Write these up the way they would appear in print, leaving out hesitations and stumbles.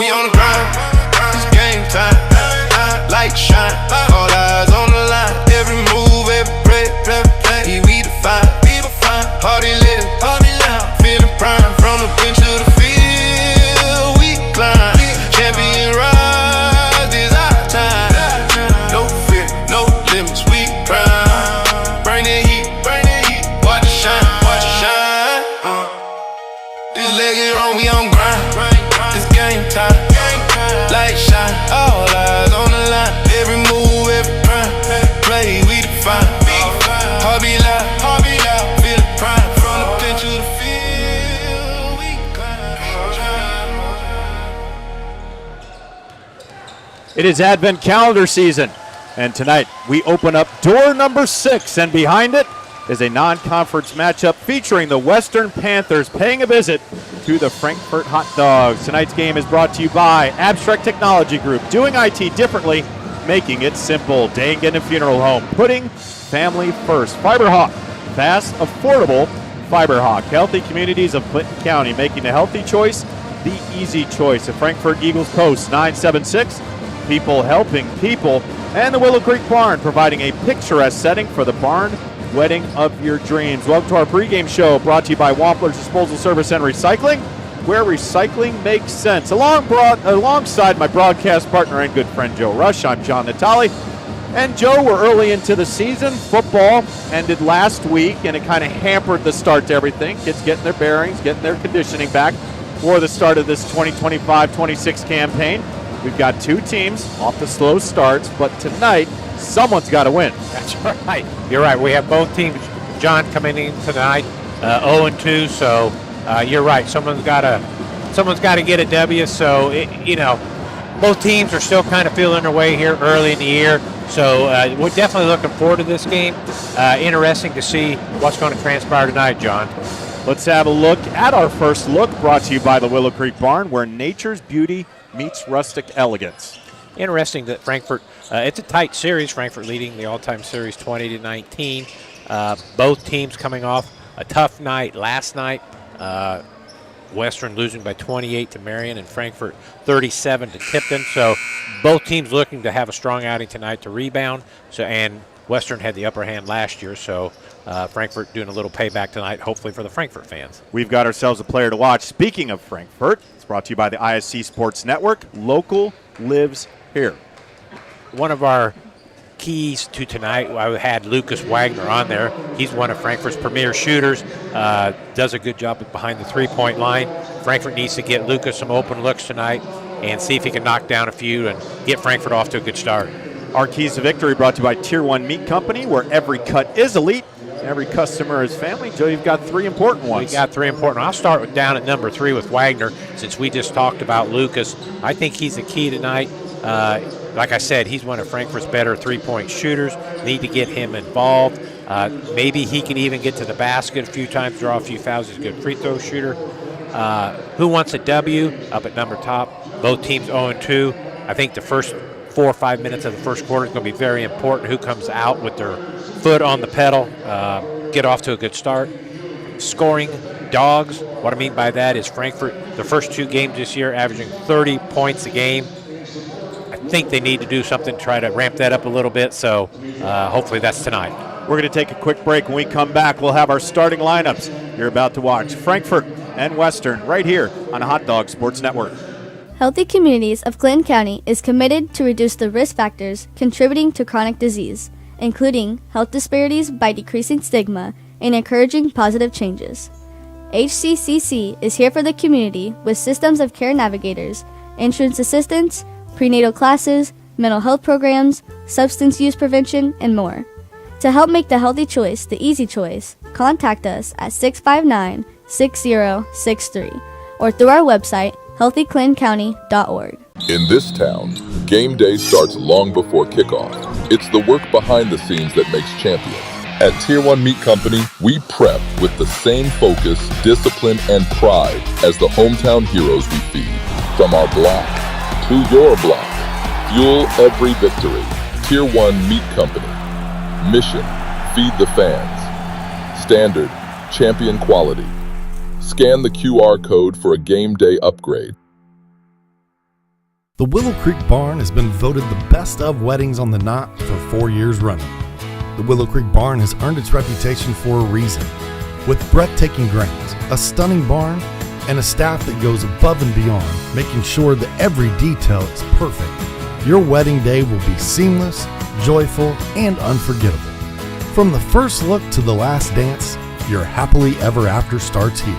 we on the grind. It's game time. Light shine. All eyes on the line. Every move, every play, we define. Hardy live, feeling prime. From the bench to the field, we climb. Champion rise, this our time. No fear, no limits, we prime. Bring the heat, watch it shine. This leg is wrong, we on grind. It's game time. Light shine, all eyes on the line. Every move, every play, we define. Heart be loud, feel it prime. From the bench to the field, we climb. It is Advent calendar season, and tonight we open up door number 6, and behind it is a non-conference matchup featuring the Western Panthers paying a visit to the Frankfort Hot Dogs. Tonight's game is brought to you by Abstract Technology Group, doing IT differently, making it simple. Dangan Funeral Home, putting family first. Fiberhawk, fast, affordable Fiberhawk. Healthy communities of Clinton County, making the healthy choice the easy choice. The Frankfort Eagles Post 976, people helping people. And the Willow Creek Barn, providing a picturesque setting for the barn wedding of your dreams. Welcome to our pregame show, brought to you by Wampler's Disposal Service and Recycling, where recycling makes sense. Alongside my broadcast partner and good friend Joe Rush, I'm John Natale. And Joe, we're early into the season. Football ended last week, and it kind of hampered the start to everything. Kids getting their bearings, getting their conditioning back for the start of this 2025-26 campaign. We've got 2 teams off the slow starts, but tonight, someone's got to win. That's right. You're right. We have both teams, John, coming in tonight 0-2. So you're right. Someone's got to get a W. So both teams are still kind of feeling their way here early in the year. So we're definitely looking forward to this game. Interesting to see what's going to transpire tonight, John. Let's have a look at our first look, brought to you by the Willow Creek Barn, where nature's beauty meets rustic elegance. Interesting that Frankfort, it's a tight series. Frankfort leading the all-time series 20-19. Both teams coming off a tough night last night. Western losing by 28 to Marion, and Frankfort 37 to Tipton. So both teams looking to have a strong outing tonight to rebound. And Western had the upper hand last year, so Frankfort doing a little payback tonight, hopefully for the Frankfort fans. We've got ourselves a player to watch. Speaking of Frankfort, it's brought to you by the ISC Sports Network. Local lives here. One of our keys to tonight, I had Lucas Wagner on there. He's one of Frankfort's premier shooters, does a good job behind the three-point line. Frankfort needs to get Lucas some open looks tonight and see if he can knock down a few and get Frankfort off to a good start. Our keys to victory brought to you by Tier 1 Meat Company, where every cut is elite, every customer is family. Joe, you've got 3 important ones. We got 3 important. I'll start with down at number 3 with Wagner, since we just talked about Lucas. I think he's the key tonight. Like I said, he's one of Frankfort's better three-point shooters. Need to get him involved. Maybe he can even get to the basket a few times, draw a few fouls. He's a good free throw shooter. Who wants a W? Up at number top. Both teams 0-2. I think the first 4 or 5 minutes of the first quarter is going to be very important. Who comes out with their foot on the pedal, get off to a good start. Scoring dogs. What I mean by that is Frankfort, the first 2 games this year, averaging 30 points a game. I think they need to do something to try to ramp that up a little bit, so hopefully that's tonight. We're going to take a quick break. When we come back, we'll have our starting lineups. You're about to watch Frankfort and Western right here on Hot Dog Sports Network. Healthy Communities of Clinton County is committed to reduce the risk factors contributing to chronic disease, including health disparities by decreasing stigma and encouraging positive changes. HCCC is here for the community with systems of care navigators, insurance assistance, prenatal classes, mental health programs, substance use prevention, and more. To help make the healthy choice the easy choice, contact us at 659-6063 or through our website, healthyclintoncounty.org. In this town, game day starts long before kickoff. It's the work behind the scenes that makes champions. At Tier 1 Meat Company, we prep with the same focus, discipline, and pride as the hometown heroes we feed. From our block to your block, fuel every victory. Tier 1 Meat Company. Mission, feed the fans. Standard, champion quality. Scan the QR code for a game day upgrade. The Willow Creek Barn has been voted the best of weddings on the Knot for 4 years running. The Willow Creek Barn has earned its reputation for a reason. With breathtaking grounds, a stunning barn, and a staff that goes above and beyond, making sure that every detail is perfect, your wedding day will be seamless, joyful, and unforgettable. From the first look to the last dance, your happily ever after starts here.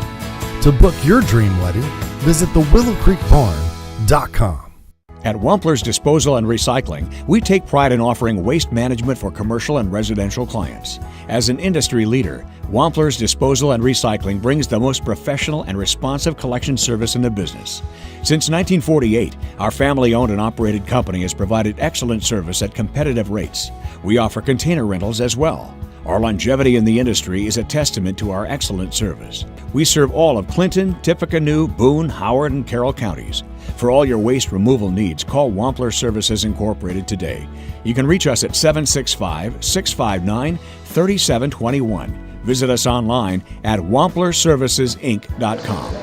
To book your dream wedding, visit thewillowcreekbarn.com. At Wampler's Disposal and Recycling, we take pride in offering waste management for commercial and residential clients. As an industry leader, Wampler's Disposal and Recycling brings the most professional and responsive collection service in the business. Since 1948, our family-owned and operated company has provided excellent service at competitive rates. We offer container rentals as well. Our longevity in the industry is a testament to our excellent service. We serve all of Clinton, Tippecanoe, Boone, Howard, and Carroll counties. For all your waste removal needs, call Wampler Services Incorporated today. You can reach us at 765-659-3721. Visit us online at wamplerservicesinc.com.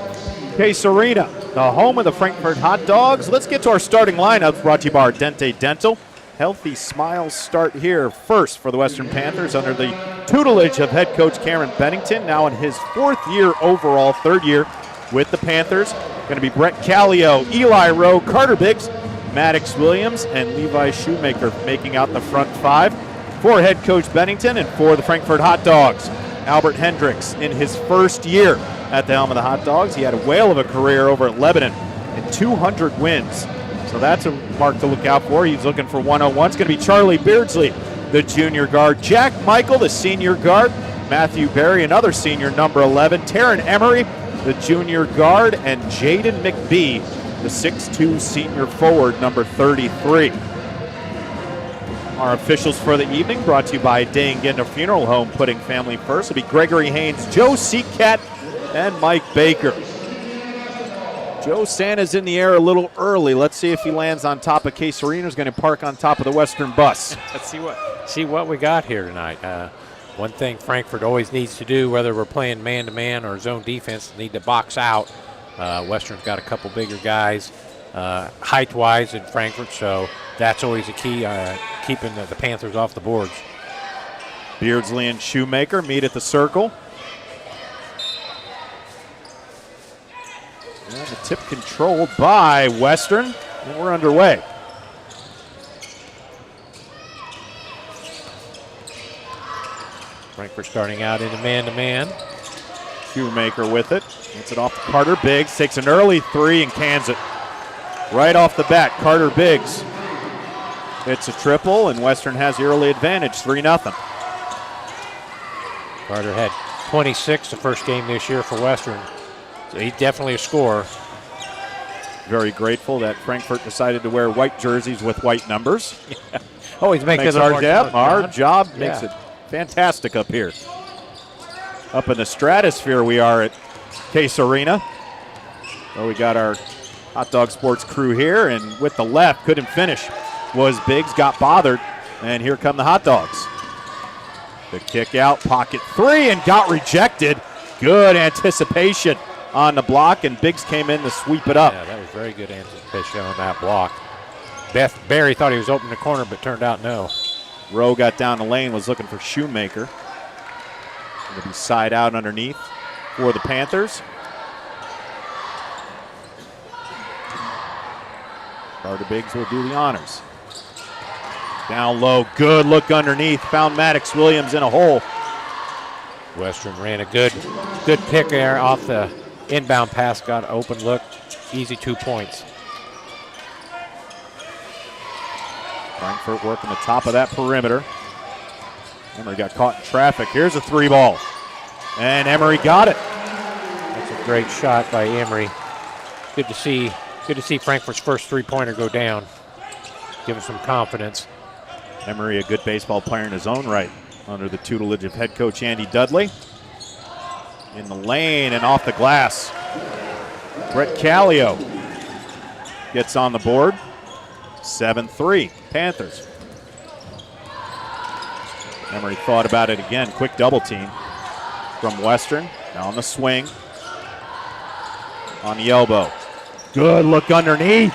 Case Arena, the home of the Frankfurt Hot Dogs. Let's get to our starting lineups, brought to you by Ardente Dental. Healthy Smiles start here first for the Western Panthers under the tutelage of head coach Cameron Bennington, now in his 4th year overall, 3rd year with the Panthers. Going to be Brett Callio, Eli Rowe, Carter Biggs, Maddox Williams, and Levi Shoemaker making out the front 5 for head coach Bennington. And for the Frankfurt Hot Dogs, Albert Hendricks in his 1st year at the helm of the Hot Dogs. He had a whale of a career over at Lebanon and 200 wins. So that's a mark to look out for. He's looking for 101. It's going to be Charlie Beardsley, the junior guard. Jack Michael, the senior guard. Matthew Berry, another senior, number 11. Taryn Emery, the junior guard. And Jaden McBee, the 6'2 senior forward, number 33. Our officials for the evening, brought to you by Day and Genda Funeral Home, putting family first, will be Gregory Haynes, Joe Seacat, and Mike Baker. Joe Santa's in the air a little early. Let's see if he lands on top of Case Arena. He's going to park on top of the Western bus. Let's see what we got here tonight. One thing Frankfurt always needs to do, whether we're playing man-to-man or zone defense, need to box out. Western's got a couple bigger guys height-wise in Frankfurt, so that's always a key, keeping the Panthers off the boards. Beardsley and Shoemaker meet at the circle. And the tip controlled by Western, and we're underway. Frankfurt starting out in a man-to-man. Shoemaker with it. Gets it off to Carter Biggs. Takes an early 3 and cans it. Right off the bat, Carter Biggs hits a triple, and Western has the early advantage, 3-0. Carter had 26 the first game this year for Western. So he's definitely a scorer. Very grateful that Frankfurt decided to wear white jerseys with white numbers. Always makes it our job Yeah. makes it fantastic up here. Up in the stratosphere we are at Case Arena. So we got our Hot Dog Sports crew here, and with the left, couldn't finish. Was Biggs, got bothered, and here come the Hot Dogs. The kick out, pocket 3, and got rejected. Good anticipation on the block, and Biggs came in to sweep it up. Yeah, that was very good anticipation on that block. Barry thought he was open the corner, but turned out no. Rowe got down the lane, was looking for Shoemaker. Going to be side out underneath for the Panthers. Carter Biggs will do the honors. Down low, good look underneath. Found Maddox Williams in a hole. Western ran a good pick there off the inbound pass, got an open look. Easy 2 points. Frankfurt working the top of that perimeter. Emery got caught in traffic. Here's a 3 ball. And Emery got it. That's a great shot by Emery. Good to see Frankfurt's first 3-pointer go down. Give him some confidence. Emery, a good baseball player in his own right, under the tutelage of head coach Andy Dudley. In the lane and off the glass. Brett Callio gets on the board. 7-3, Panthers. Emery thought about it again. Quick double team from Western. Now on the swing. On the elbow. Good look underneath.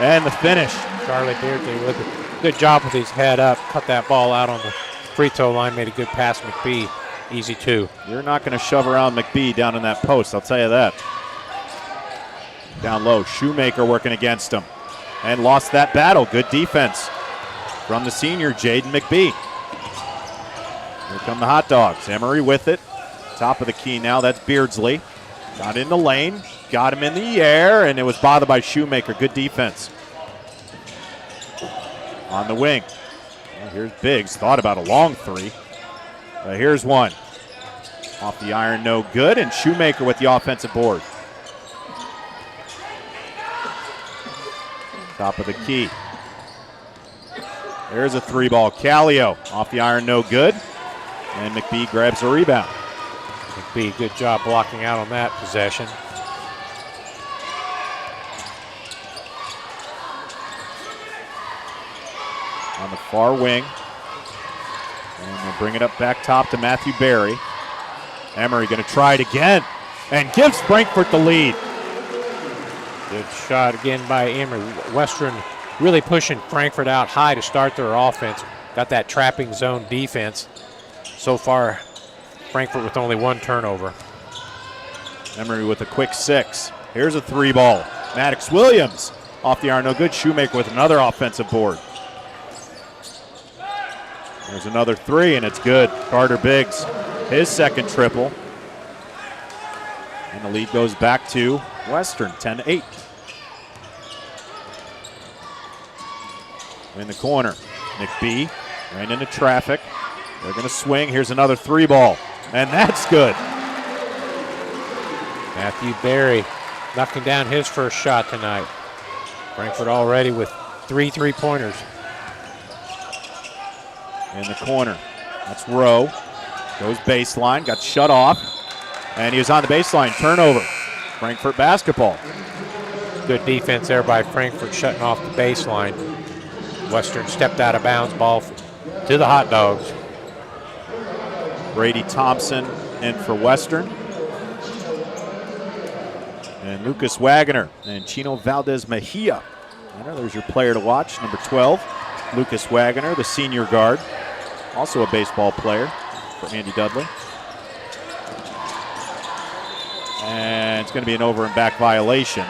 And the finish. Charlie Beardsley with a good job with his head up. Cut that ball out on the free throw line. Made a good pass to McBee. Easy two. You're not going to shove around McBee down in that post, I'll tell you that. Down low, Shoemaker working against him. And lost that battle. Good defense from the senior, Jaden McBee. Here come the Hot Dogs. Emery with it. Top of the key now, that's Beardsley. Got in the lane, got him in the air, and it was bothered by Shoemaker. Good defense. On the wing. Well, here's Biggs. Thought about a long three. Here's one. Off the iron, no good, and Shoemaker with the offensive board. Top of the key. There's a three ball. Callio off the iron, no good. And McBee grabs a rebound. McBee, good job blocking out on that possession. On the far wing. And they'll bring it up back top to Matthew Berry. Emery going to try it again and gives Frankfort the lead. Good shot again by Emery. Western really pushing Frankfort out high to start their offense. Got that trapping zone defense. So far, Frankfort with only one turnover. Emery with a quick six. Here's a three ball. Maddox Williams off the iron, no good. Shoemaker with another offensive board. There's another three, and it's good. Carter Biggs, his second triple. And the lead goes back to Western, 10-8. In the corner, McBee ran into traffic. They're going to swing. Here's another three ball, and that's good. Matthew Berry knocking down his first shot tonight. Frankfort already with 3 3-pointers. In the corner, that's Rowe. Goes baseline, got shut off, and he was on the baseline. Turnover. Frankfort basketball. Good defense there by Frankfort, shutting off the baseline. Western stepped out of bounds, ball to the Hot Dogs. Brady Thompson in for Western. And Lucas Wagner and Chino Valdez Mejia. There's your player to watch, number 12. Lucas Wagner, the senior guard. Also a baseball player for Andy Dudley. And it's going to be an over and back violation.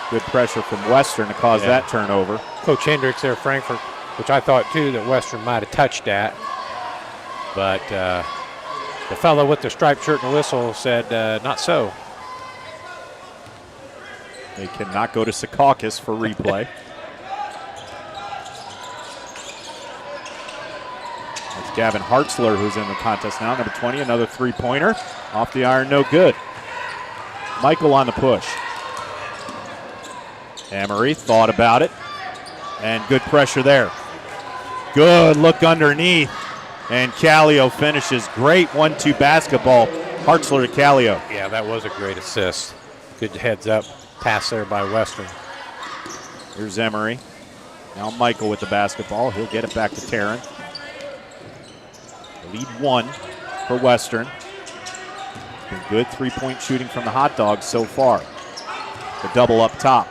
Good pressure from Western to cause that turnover. Coach Hendricks there, Frankfort, which I thought too that Western might have touched that. But the fellow with the striped shirt and the whistle said not so. They cannot go to Secaucus for replay. That's Gavin Hartzler who's in the contest now, number 20, another three-pointer. Off the iron, no good. Michael on the push. Emery thought about it, and good pressure there. Good look underneath, and Callio finishes. Great 1-2 basketball. Hartzler to Callio. Yeah, that was a great assist. Good heads up pass there by Western. Here's Emery. Now Michael with the basketball. He'll get it back to Tarrant. Lead 1 for Western. Been good three-point shooting from the Hot Dogs so far. The double up top.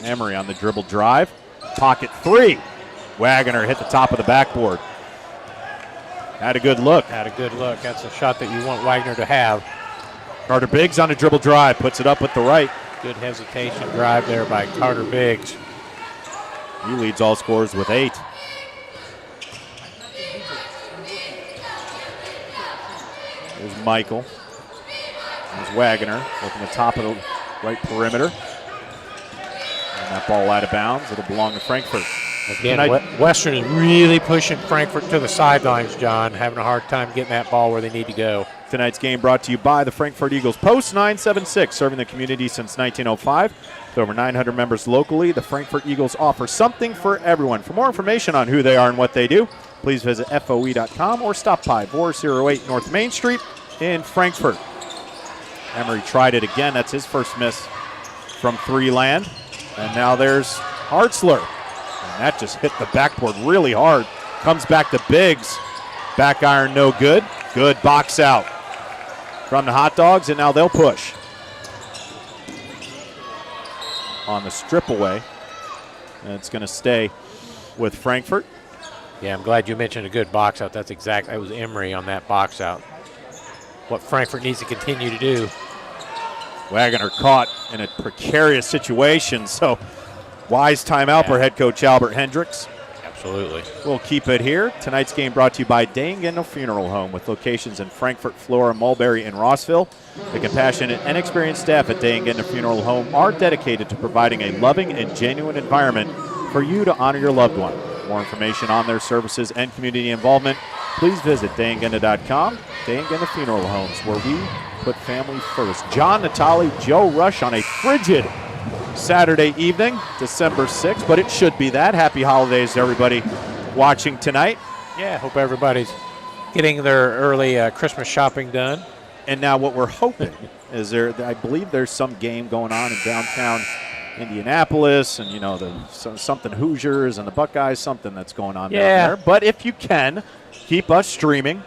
Emery on the dribble drive. Pocket three. Wagner hit the top of the backboard. Had a good look. Had a good look. That's a shot that you want Wagner to have. Carter Biggs on a dribble drive. Puts it up with the right. Good hesitation drive there by Carter Biggs. He leads all scorers with 8. There's Michael. There's Wagner working the top of the right perimeter. And that ball out of bounds. It'll belong to Frankfort. Again, Western is really pushing Frankfort to the sidelines, John. Having a hard time getting that ball where they need to go. Tonight's game brought to you by the Frankfort Eagles. Post 976, serving the community since 1905. With over 900 members locally, the Frankfort Eagles offer something for everyone. For more information on who they are and what they do, please visit FOE.com or stop by 408 North Main Street in Frankfort. Emery tried it again. That's his first miss from three land. And now there's Hartzler. And that just hit the backboard really hard. Comes back to Biggs. Back iron, no good. Good box out from the Hot Dogs, and now they'll push. on the strip away. And it's going to stay with Frankfort. Yeah, I'm glad you mentioned a good box out. That was Emery on that box out. What Frankfort needs to continue to do. Wagner caught in a precarious situation, so wise timeout for head coach Albert Hendricks. Absolutely. We'll keep it here. Tonight's game brought to you by Dane Funeral Home with locations in Frankfort, Flora, Mulberry, and Rossville. The compassionate and experienced staff at Dane Funeral Home are dedicated to providing a loving and genuine environment for you to honor your loved one. More information on their services and community involvement, please visit DaneGenda.com. Dane Funeral Homes, where we put family first. John Natale, Joe Rush on a frigid Saturday evening, December 6th, but it should be that. Happy holidays to everybody watching tonight. Yeah, hope everybody's getting their early Christmas shopping done. And now what we're hoping is I believe there's some game going on in downtown Indianapolis, and something Hoosiers and the Buckeyes, something that's going on down there. But if you can, keep us streaming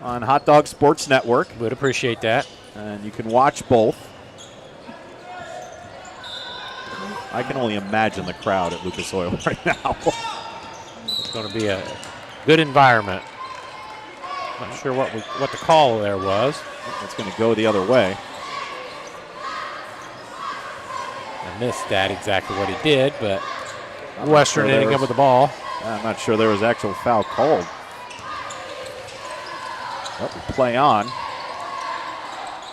on Hot Dog Sports Network. Would appreciate that. And you can watch both. I can only imagine the crowd at Lucas Oil right now. It's going to be a good environment. Not sure what the call there was. It's going to go the other way. I missed that exactly what he did, but Western ending up with the ball. I'm not sure there was actual foul called. But play on.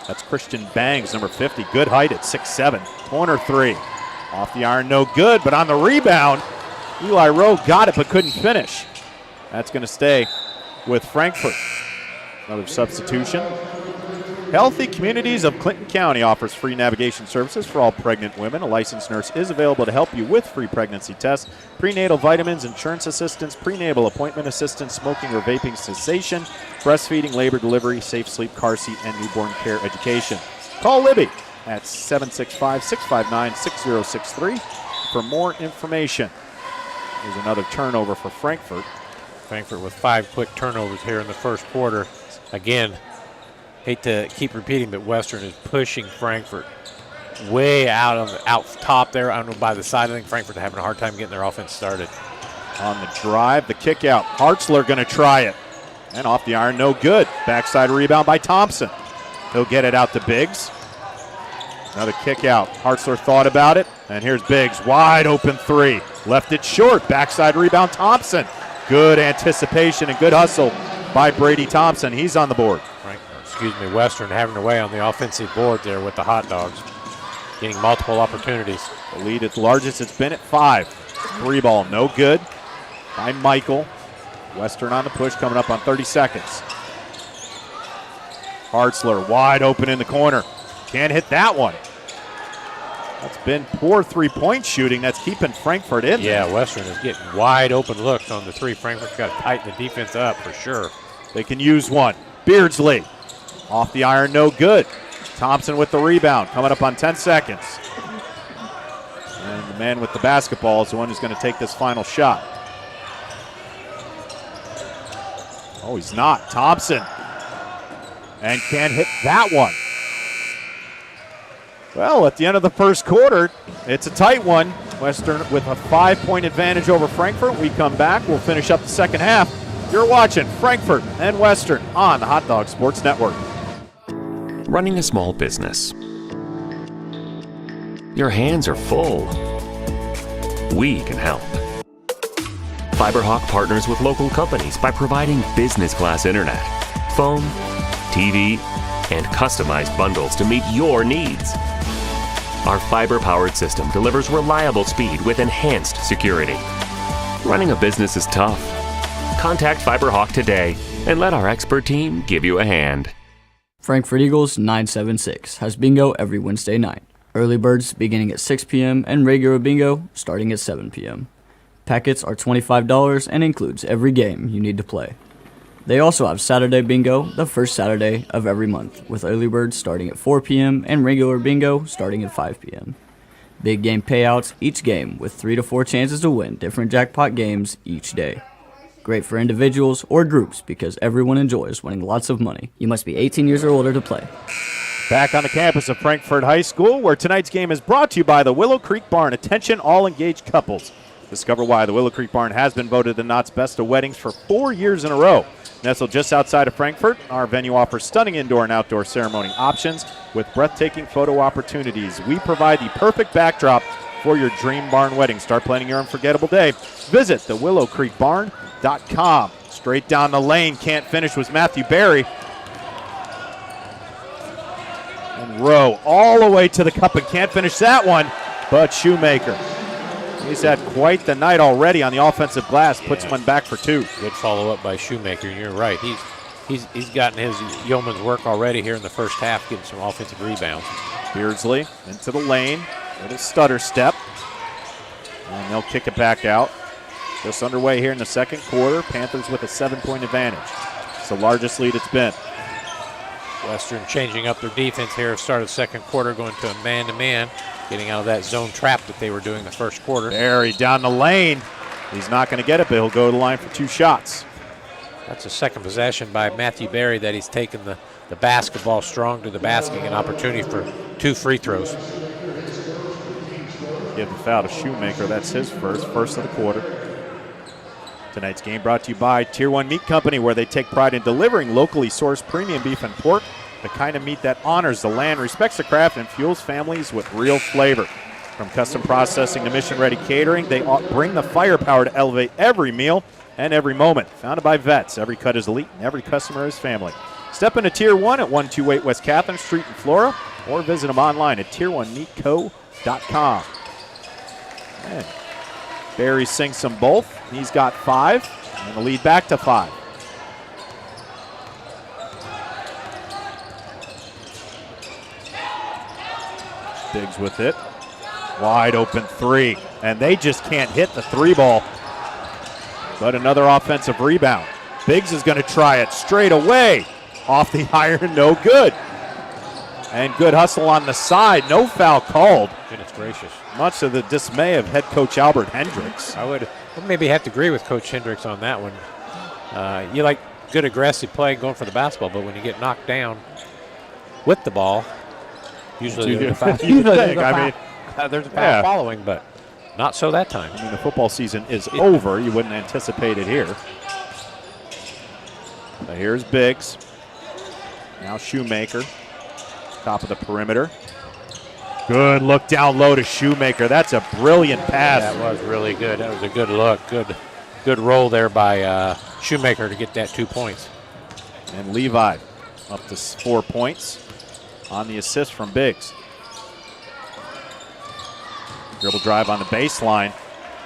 That's Christian Bangs, number 50. Good height at 6'7". Corner three. Off the iron, no good, but on the rebound, Eli Rowe got it but couldn't finish. That's going to stay with Frankfort. Another substitution. Healthy Communities of Clinton County offers free navigation services for all pregnant women. A licensed nurse is available to help you with free pregnancy tests, prenatal vitamins, insurance assistance, prenatal appointment assistance, smoking or vaping cessation, breastfeeding, labor delivery, safe sleep, car seat, and newborn care education. Call Libby at 765-659-6063 for more information. There's another turnover for Frankfort. Frankfort with 5 quick turnovers here in the first quarter. Again, hate to keep repeating, but Western is pushing Frankfort way out top there. I don't know, by the side. I think Frankfort having a hard time getting their offense started. On the drive, the kick out. Hartzler going to try it. And off the iron, no good. Backside rebound by Thompson. He'll get it out to Biggs. Another kick out. Hartzler thought about it, and here's Biggs. Wide open three. Left it short. Backside rebound, Thompson. Good anticipation and good hustle by Brady Thompson. He's on the board. Western having their way on the offensive board there with the hot dogs. Getting multiple opportunities. The lead is largest it's been at 5. Three ball, no good by Michael. Western on the push, coming up on 30 seconds. Hartzler wide open in the corner. Can't hit that one. That's been poor three-point shooting. That's keeping Frankfort in there. Yeah, Western is getting wide open looks on the three. Frankfort's got to tighten the defense up for sure. They can use one. Beardsley off the iron, no good. Thompson with the rebound, coming up on 10 seconds. And the man with the basketball is the one who's going to take this final shot. Oh, he's not. Thompson. And can't hit that one. Well, at the end of the first quarter, it's a tight one. Western with a 5-point advantage over Frankfort. We come back. We'll finish up the second half. You're watching Frankfort and Western on the Hot Dog Sports Network. Running a small business. Your hands are full. We can help. FiberHawk partners with local companies by providing business-class internet, phone, TV, and customized bundles to meet your needs. Our fiber-powered system delivers reliable speed with enhanced security. Running a business is tough. Contact FiberHawk today and let our expert team give you a hand. Frankfort Eagles 976 has bingo every Wednesday night. Early birds beginning at 6 p.m. and regular bingo starting at 7 p.m. Packets are $25 and includes every game you need to play. They also have Saturday bingo the first Saturday of every month, with early birds starting at 4 p.m. and regular bingo starting at 5 p.m. Big game payouts each game with 3 to 4 chances to win different jackpot games each day. Great for individuals or groups because everyone enjoys winning lots of money. You must be 18 years or older to play. Back on the campus of Frankfort High School, where tonight's game is brought to you by the Willow Creek Barn. Attention, all engaged couples. Discover why the Willow Creek Barn has been voted the Knott's Best of Weddings for 4 years in a row. Nestled just outside of Frankfort, our venue offers stunning indoor and outdoor ceremony options with breathtaking photo opportunities. We provide the perfect backdrop for your dream barn wedding. Start planning your unforgettable day. Visit thewillowcreekbarn.com. Straight down the lane, can't finish, was Matthew Berry. And Rowe all the way to the cup and can't finish that one, but Shoemaker. He's had quite the night already on the offensive glass, puts one back for 2. Good follow-up by Shoemaker. You're right. He's gotten his yeoman's work already here in the first half, getting some offensive rebounds. Beardsley into the lane, little stutter step, and they'll kick it back out. Just underway here in the second quarter. Panthers with a 7-point advantage. It's the largest lead it's been. Western changing up their defense here. Start of the second quarter, going to a man-to-man, getting out of that zone trap that they were doing the first quarter. Berry down the lane. He's not going to get it, but he'll go to the line for 2 shots. That's a second possession by Matthew Berry that he's taken the basketball strong to the basket, an opportunity for 2 free throws. Give the foul to Shoemaker. That's his first of the quarter. Tonight's game brought to you by Tier 1 Meat Company, where they take pride in delivering locally sourced premium beef and pork, the kind of meat that honors the land, respects the craft, and fuels families with real flavor. From custom processing to mission-ready catering, they bring the firepower to elevate every meal and every moment. Founded by vets, every cut is elite and every customer is family. Step into Tier 1 at 128 West Catherine Street in Flora, or visit them online at tier1meatco.com. And Berry sinks them both. He's got 5, and the lead back to 5. Biggs with it. Wide open 3, and they just can't hit the 3 ball. But another offensive rebound. Biggs is going to try it straight away. Off the iron, no good. And good hustle on the side. No foul called. Goodness gracious. Much to the dismay of head coach Albert Hendricks. I would maybe have to agree with Coach Hendricks on that one. You like good aggressive play going for the basketball, but when you get knocked down with the ball, usually there's a foul. There's a foul following, but not so that time. I mean, the football season is over. You wouldn't anticipate it here. So here's Biggs. Now Shoemaker. Top of the perimeter. Good look down low to Shoemaker. That's a brilliant pass. That was really good. That was a good look. Good roll there by Shoemaker to get that 2 points. And Levi up to 4 points on the assist from Biggs. Dribble drive on the baseline.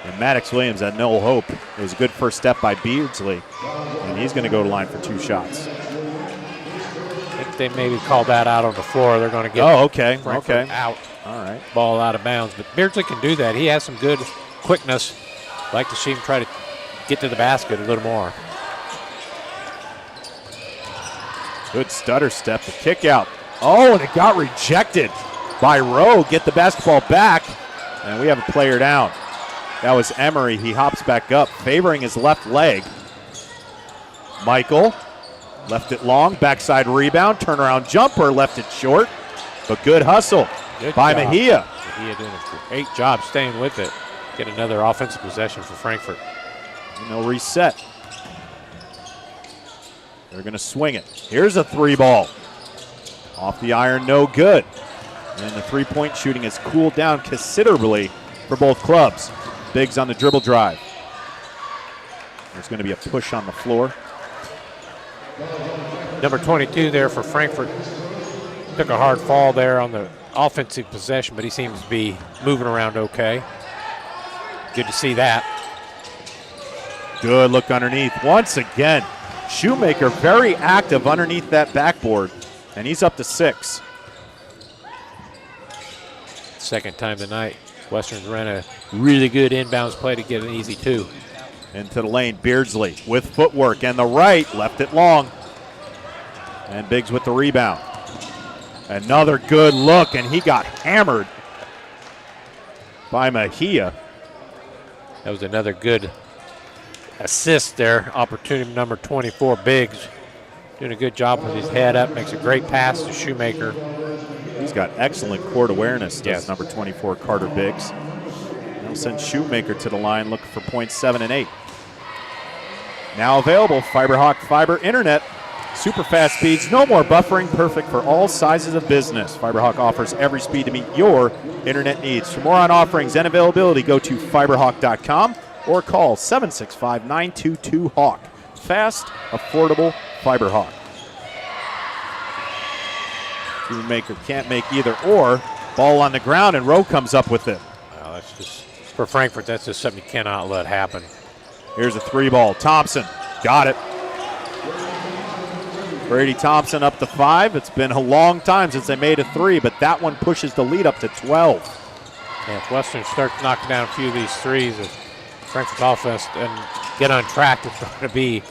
And Maddox Williams had no hope. It was a good first step by Beardsley. And he's going to go to line for 2 shots. I think they maybe called that out on the floor. They're going to get Frankfurt out. All right. Ball out of bounds. But Beardsley can do that. He has some good quickness. Like to see him try to get to the basket a little more. Good stutter step, the kick out. Oh, and it got rejected by Rowe. Get the basketball back, and we have a player down. That was Emery. He hops back up, favoring his left leg. Michael left it long, backside rebound, turnaround jumper, left it short, but good hustle by Mejia. Mejia doing a great job staying with it. Get another offensive possession for Frankfurt. And they'll reset. They're going to swing it. Here's a 3 ball. Off the iron, no good. And the 3-point shooting has cooled down considerably for both clubs. Biggs on the dribble drive. There's going to be a push on the floor. Number 22 there for Frankfurt. Took a hard fall there on the offensive possession, but he seems to be moving around okay. Good to see that. Good look underneath. Once again, Shoemaker very active underneath that backboard, and he's up to 6. Second time tonight. Western's ran a really good inbounds play to get an easy 2. Into the lane, Beardsley with footwork, and the right, left it long. And Biggs with the rebound. Another good look, and he got hammered by Mejia. That was another good assist there. Opportunity number 24, Biggs. doing a good job with his head up, makes a great pass to Shoemaker. He's got excellent court awareness, does Yes. number 24, Carter Biggs. They'll send Shoemaker to the line looking for points 7 and 8. Now available, FiberHawk Fiber Internet. Super fast speeds, no more buffering, perfect for all sizes of business. FiberHawk offers every speed to meet your internet needs. For more on offerings and availability, go to fiberhawk.com or call 765-922-HAWK. Fast, affordable FiberHawk. Shoemaker can't make either or. Ball on the ground, and Rowe comes up with it. Well, that's just, for Frankfurt, that's just something you cannot let happen. Here's a 3-ball. Thompson got it. Brady Thompson up to 5. It's been a long time since they made a 3, but that one pushes the lead up to 12. And if Western starts knocking down a few of these threes, if Frankfurt's offense and get on track, it's going to be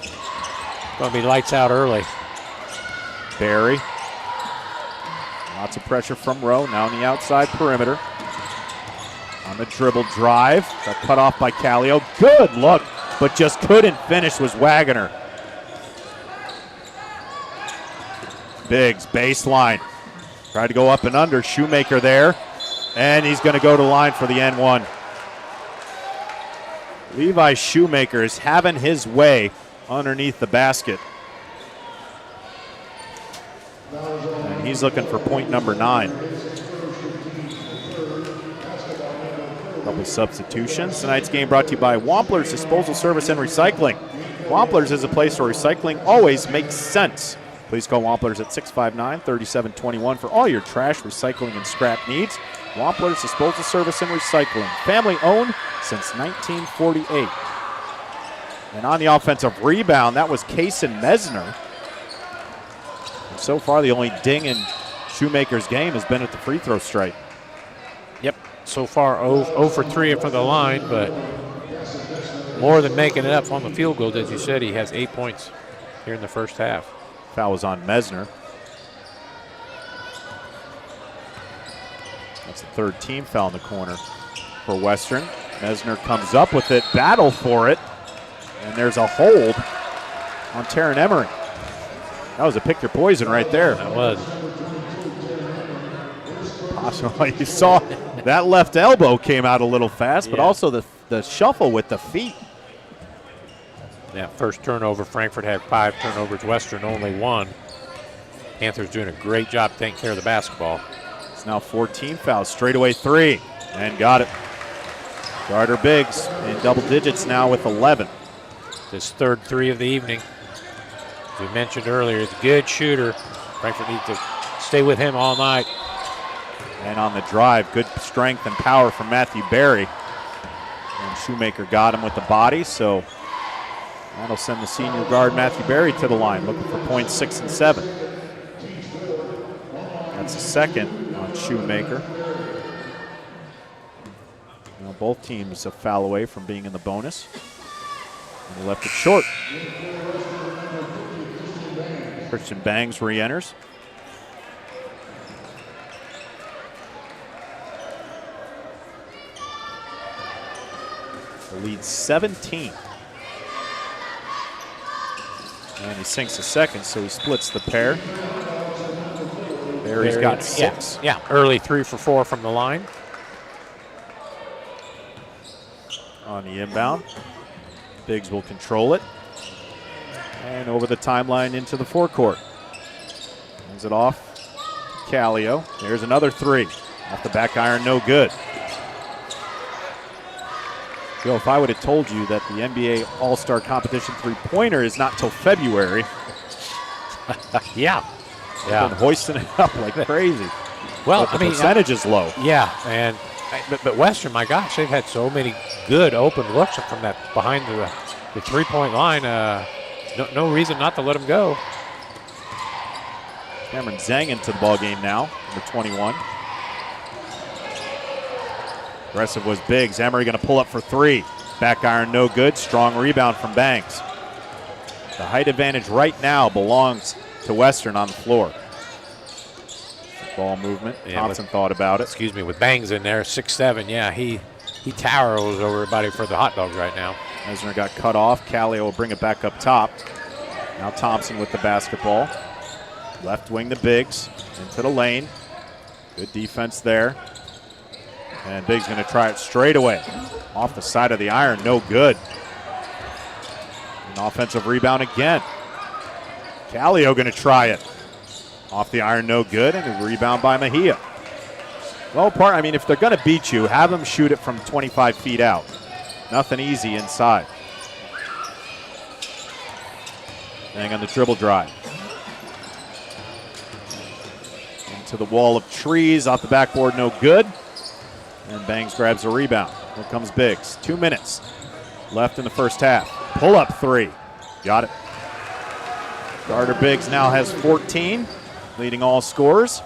lights out early. Barry. Lots of pressure from Rowe. Now on the outside perimeter. On the dribble drive. Got cut off by Callio. Good look, but just couldn't finish was Wagner. Biggs, baseline. Tried to go up and under. Shoemaker there. And he's going to go to line for the N1. Levi Shoemaker is having his way underneath the basket. And he's looking for point number 9. Couple substitutions. Tonight's game brought to you by Wampler's Disposal Service and Recycling. Wampler's is a place where recycling always makes sense. Please call Wampler's at 659-3721 for all your trash, recycling, and scrap needs. Wampler's Disposal Service and Recycling. Family owned since 1948. And on the offensive rebound, that was Kaysen Mesner. And so far, the only ding in Shoemaker's game has been at the free throw stripe. Yep, so far 0 for 3 for the line, but more than making it up on the field goals. As you said, he has 8 points here in the first half. Foul was on Mesner. That's the third team foul in the corner for Western. Mesner comes up with it, battle for it, and there's a hold on Taryn Emery. That was a pick your poison right there. That was. Possibly. You saw that left elbow came out a little fast, but also the shuffle with the feet. Yeah, first turnover, Frankfurt had 5 turnovers, Western only 1. Panthers doing a great job taking care of the basketball. It's now 14 fouls, straightaway 3, and got it. Carter Biggs in double digits now with 11. His third 3 of the evening. As we mentioned earlier, he's a good shooter. Frankfurt needs to stay with him all night. And on the drive, good strength and power from Matthew Barry. And Shoemaker got him with the body, so that'll send the senior guard Matthew Barry to the line, looking for points 6 and 7. That's the second on Shoemaker. Now both teams a foul away from being in the bonus. And they left it short. Christian Bangs re-enters. The lead 17. And he sinks a second, so he splits the pair. Barry's got 6. Yeah, early 3 for 4 from the line. On the inbound. Biggs will control it. And over the timeline into the forecourt. Hands it off. Callio. There's another 3. Off the back iron, no good. Joe, if I would have told you that the NBA All-Star Competition three-pointer is not till February, Yeah. I've been hoisting it up like crazy. Well, but the percentage is low. Yeah, and but Western, my gosh, they've had so many good open looks from that behind the three-point line. No reason not to let them go. Cameron Zhang into the ball game now, number 21. Aggressive was Biggs. Emery going to pull up for 3. Back iron, no good. Strong rebound from Banks. The height advantage right now belongs to Western on the floor. Ball movement. Thompson thought about it. Excuse me, with Bangs in there, 6'7". Yeah, he towers over everybody for the hot dogs right now. Mesner got cut off. Callio will bring it back up top. Now Thompson with the basketball. Left wing to Biggs, into the lane. Good defense there. And Biggs going to try it straight away. Off the side of the iron, no good. An offensive rebound again. Callio going to try it. Off the iron, no good, and a rebound by Mejia. Well, I mean, if they're going to beat you, have them shoot it from 25 feet out. Nothing easy inside. Hang on the dribble drive. Into the wall of trees, off the backboard, no good. And Bangs grabs a rebound. Here comes Biggs. 2 minutes left in the first half. Pull up three. Got it. Carter Biggs now has 14, leading all scorers.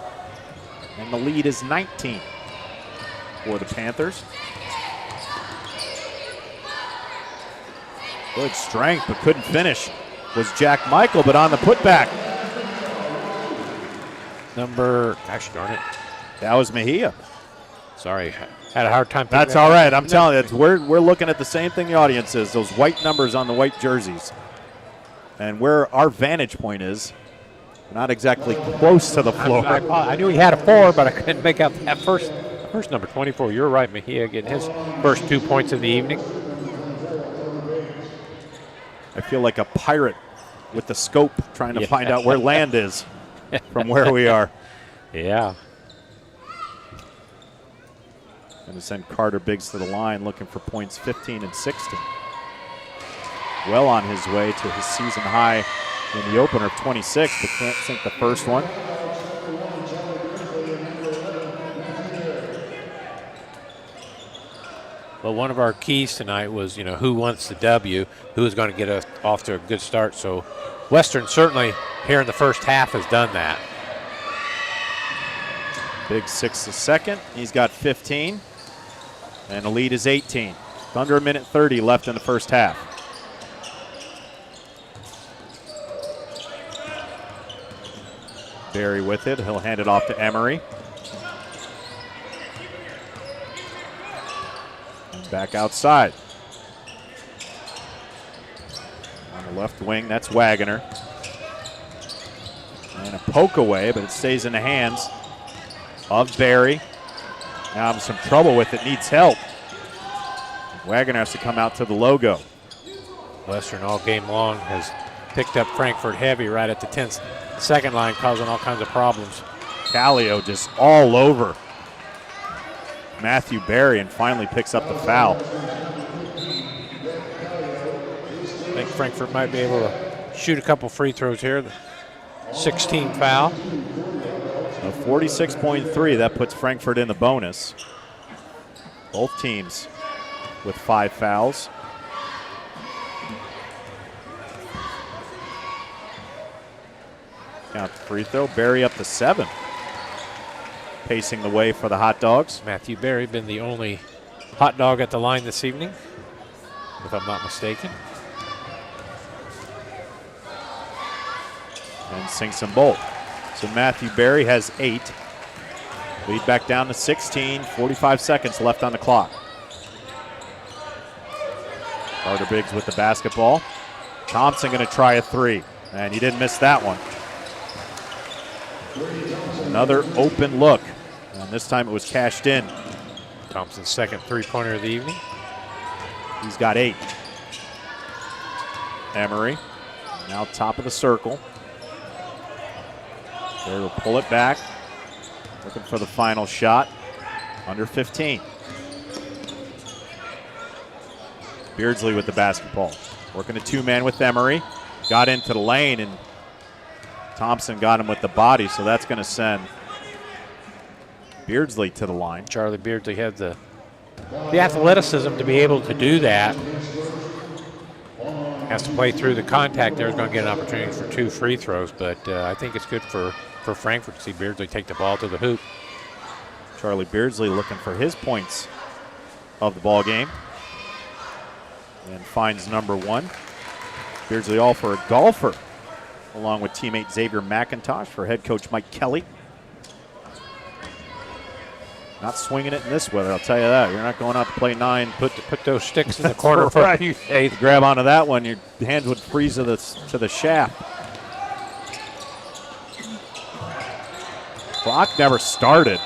And the lead is 19 for the Panthers. Good strength, but couldn't finish. Was Jack Michael, but on the putback. Gosh darn it. That was Mejia. Sorry, had a hard time. That's all right. I'm telling you, we're looking at the same thing the audience is, those white numbers on the white jerseys. And where our vantage point is, not exactly close to the floor. I knew he had a 4, but I couldn't make out that first number, 24. You're right, Mejia getting his first 2 points of the evening. I feel like a pirate with the scope trying to find out where land is from where we are. Yeah. Going to send Carter Biggs to the line looking for points 15 and 16. Well on his way to his season high in the opener of 26, but can't sink the first one. Well, one of our keys tonight was, who wants the W, who is going to get us off to a good start. So Western certainly here in the first half has done that. Biggs 6 a second. He's got 15. And the lead is 18. Under a minute 30 left in the first half. Barry with it. He'll hand it off to Emery. And back outside. On the left wing, that's Wagner. And a poke away, but it stays in the hands of Barry. Now having some trouble with it, needs help. Wagner has to come out to the logo. Western all game long has picked up Frankfurt heavy right at the 10-second line, causing all kinds of problems. Callio just all over Matthew Barry and finally picks up the foul. I think Frankfurt might be able to shoot a couple free throws here. The 16 foul. A 46.3, that puts Frankfurt in the bonus. Both teams with 5 fouls. Count the free throw. Barry up to 7. Pacing the way for the Hot Dogs. Matthew Barry been the only hot dog at the line this evening, if I'm not mistaken. And sinks them both. So Matthew Barry has 8. Lead back down to 16. 45 seconds left on the clock. Carter Biggs with the basketball. Thompson going to try a 3. And he didn't miss that one. Another open look. And this time it was cashed in. Thompson's second three-pointer of the evening. He's got 8. Emery now top of the circle. They will pull it back. Looking for the final shot. Under 15. Beardsley with the basketball. Working a 2-man with Emery. Got into the lane and Thompson got him with the body, so that's going to send Beardsley to the line. Charlie Beardsley had the athleticism to be able to do that. Has to play through the contact there. Is going to get an opportunity for 2 free throws, but I think it's good for Frankfurt to see Beardsley take the ball to the hoop. Charlie Beardsley looking for his points of the ball game. And finds number 1. Beardsley all for a golfer, along with teammate Xavier McIntosh for head coach Mike Kelly. Not swinging it in this weather, I'll tell you that. You're not going out to play 9. Put those sticks in the corner for a few days. Grab onto that one, your hands would freeze to the shaft. Clock never started.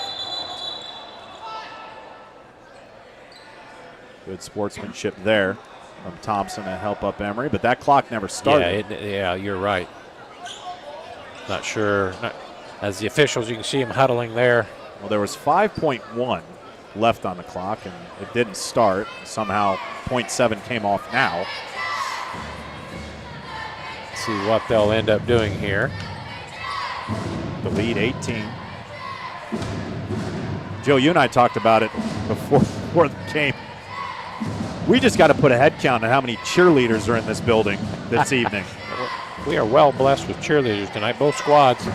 Good sportsmanship there from Thompson to help up Emery, but that clock never started. Yeah, you're right. Not sure. As the officials, you can see them huddling there. Well, there was 5.1 left on the clock, and it didn't start. Somehow, 0.7 came off now. Let's see what they'll end up doing here. The lead, 18. Joe, you and I talked about it before the game. We just got to put a head count on how many cheerleaders are in this building this evening. We are well blessed with cheerleaders tonight, both squads.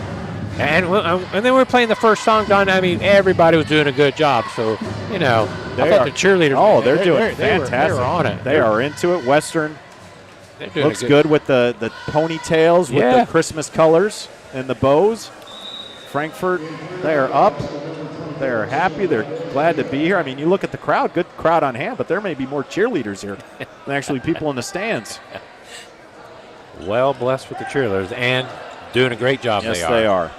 And then we're playing the first song, Don. I mean, everybody was doing a good job. So, I thought the cheerleaders. Oh, they're doing fantastic. They were on it. They are into it. Western looks good with the ponytails, with the Christmas colors and the bows. Frankfort, they are up. They're happy. They're glad to be here. I mean, you look at the crowd, good crowd on hand, but there may be more cheerleaders here than actually people in the stands. Well blessed with the cheerleaders and doing a great job. Yes, they are.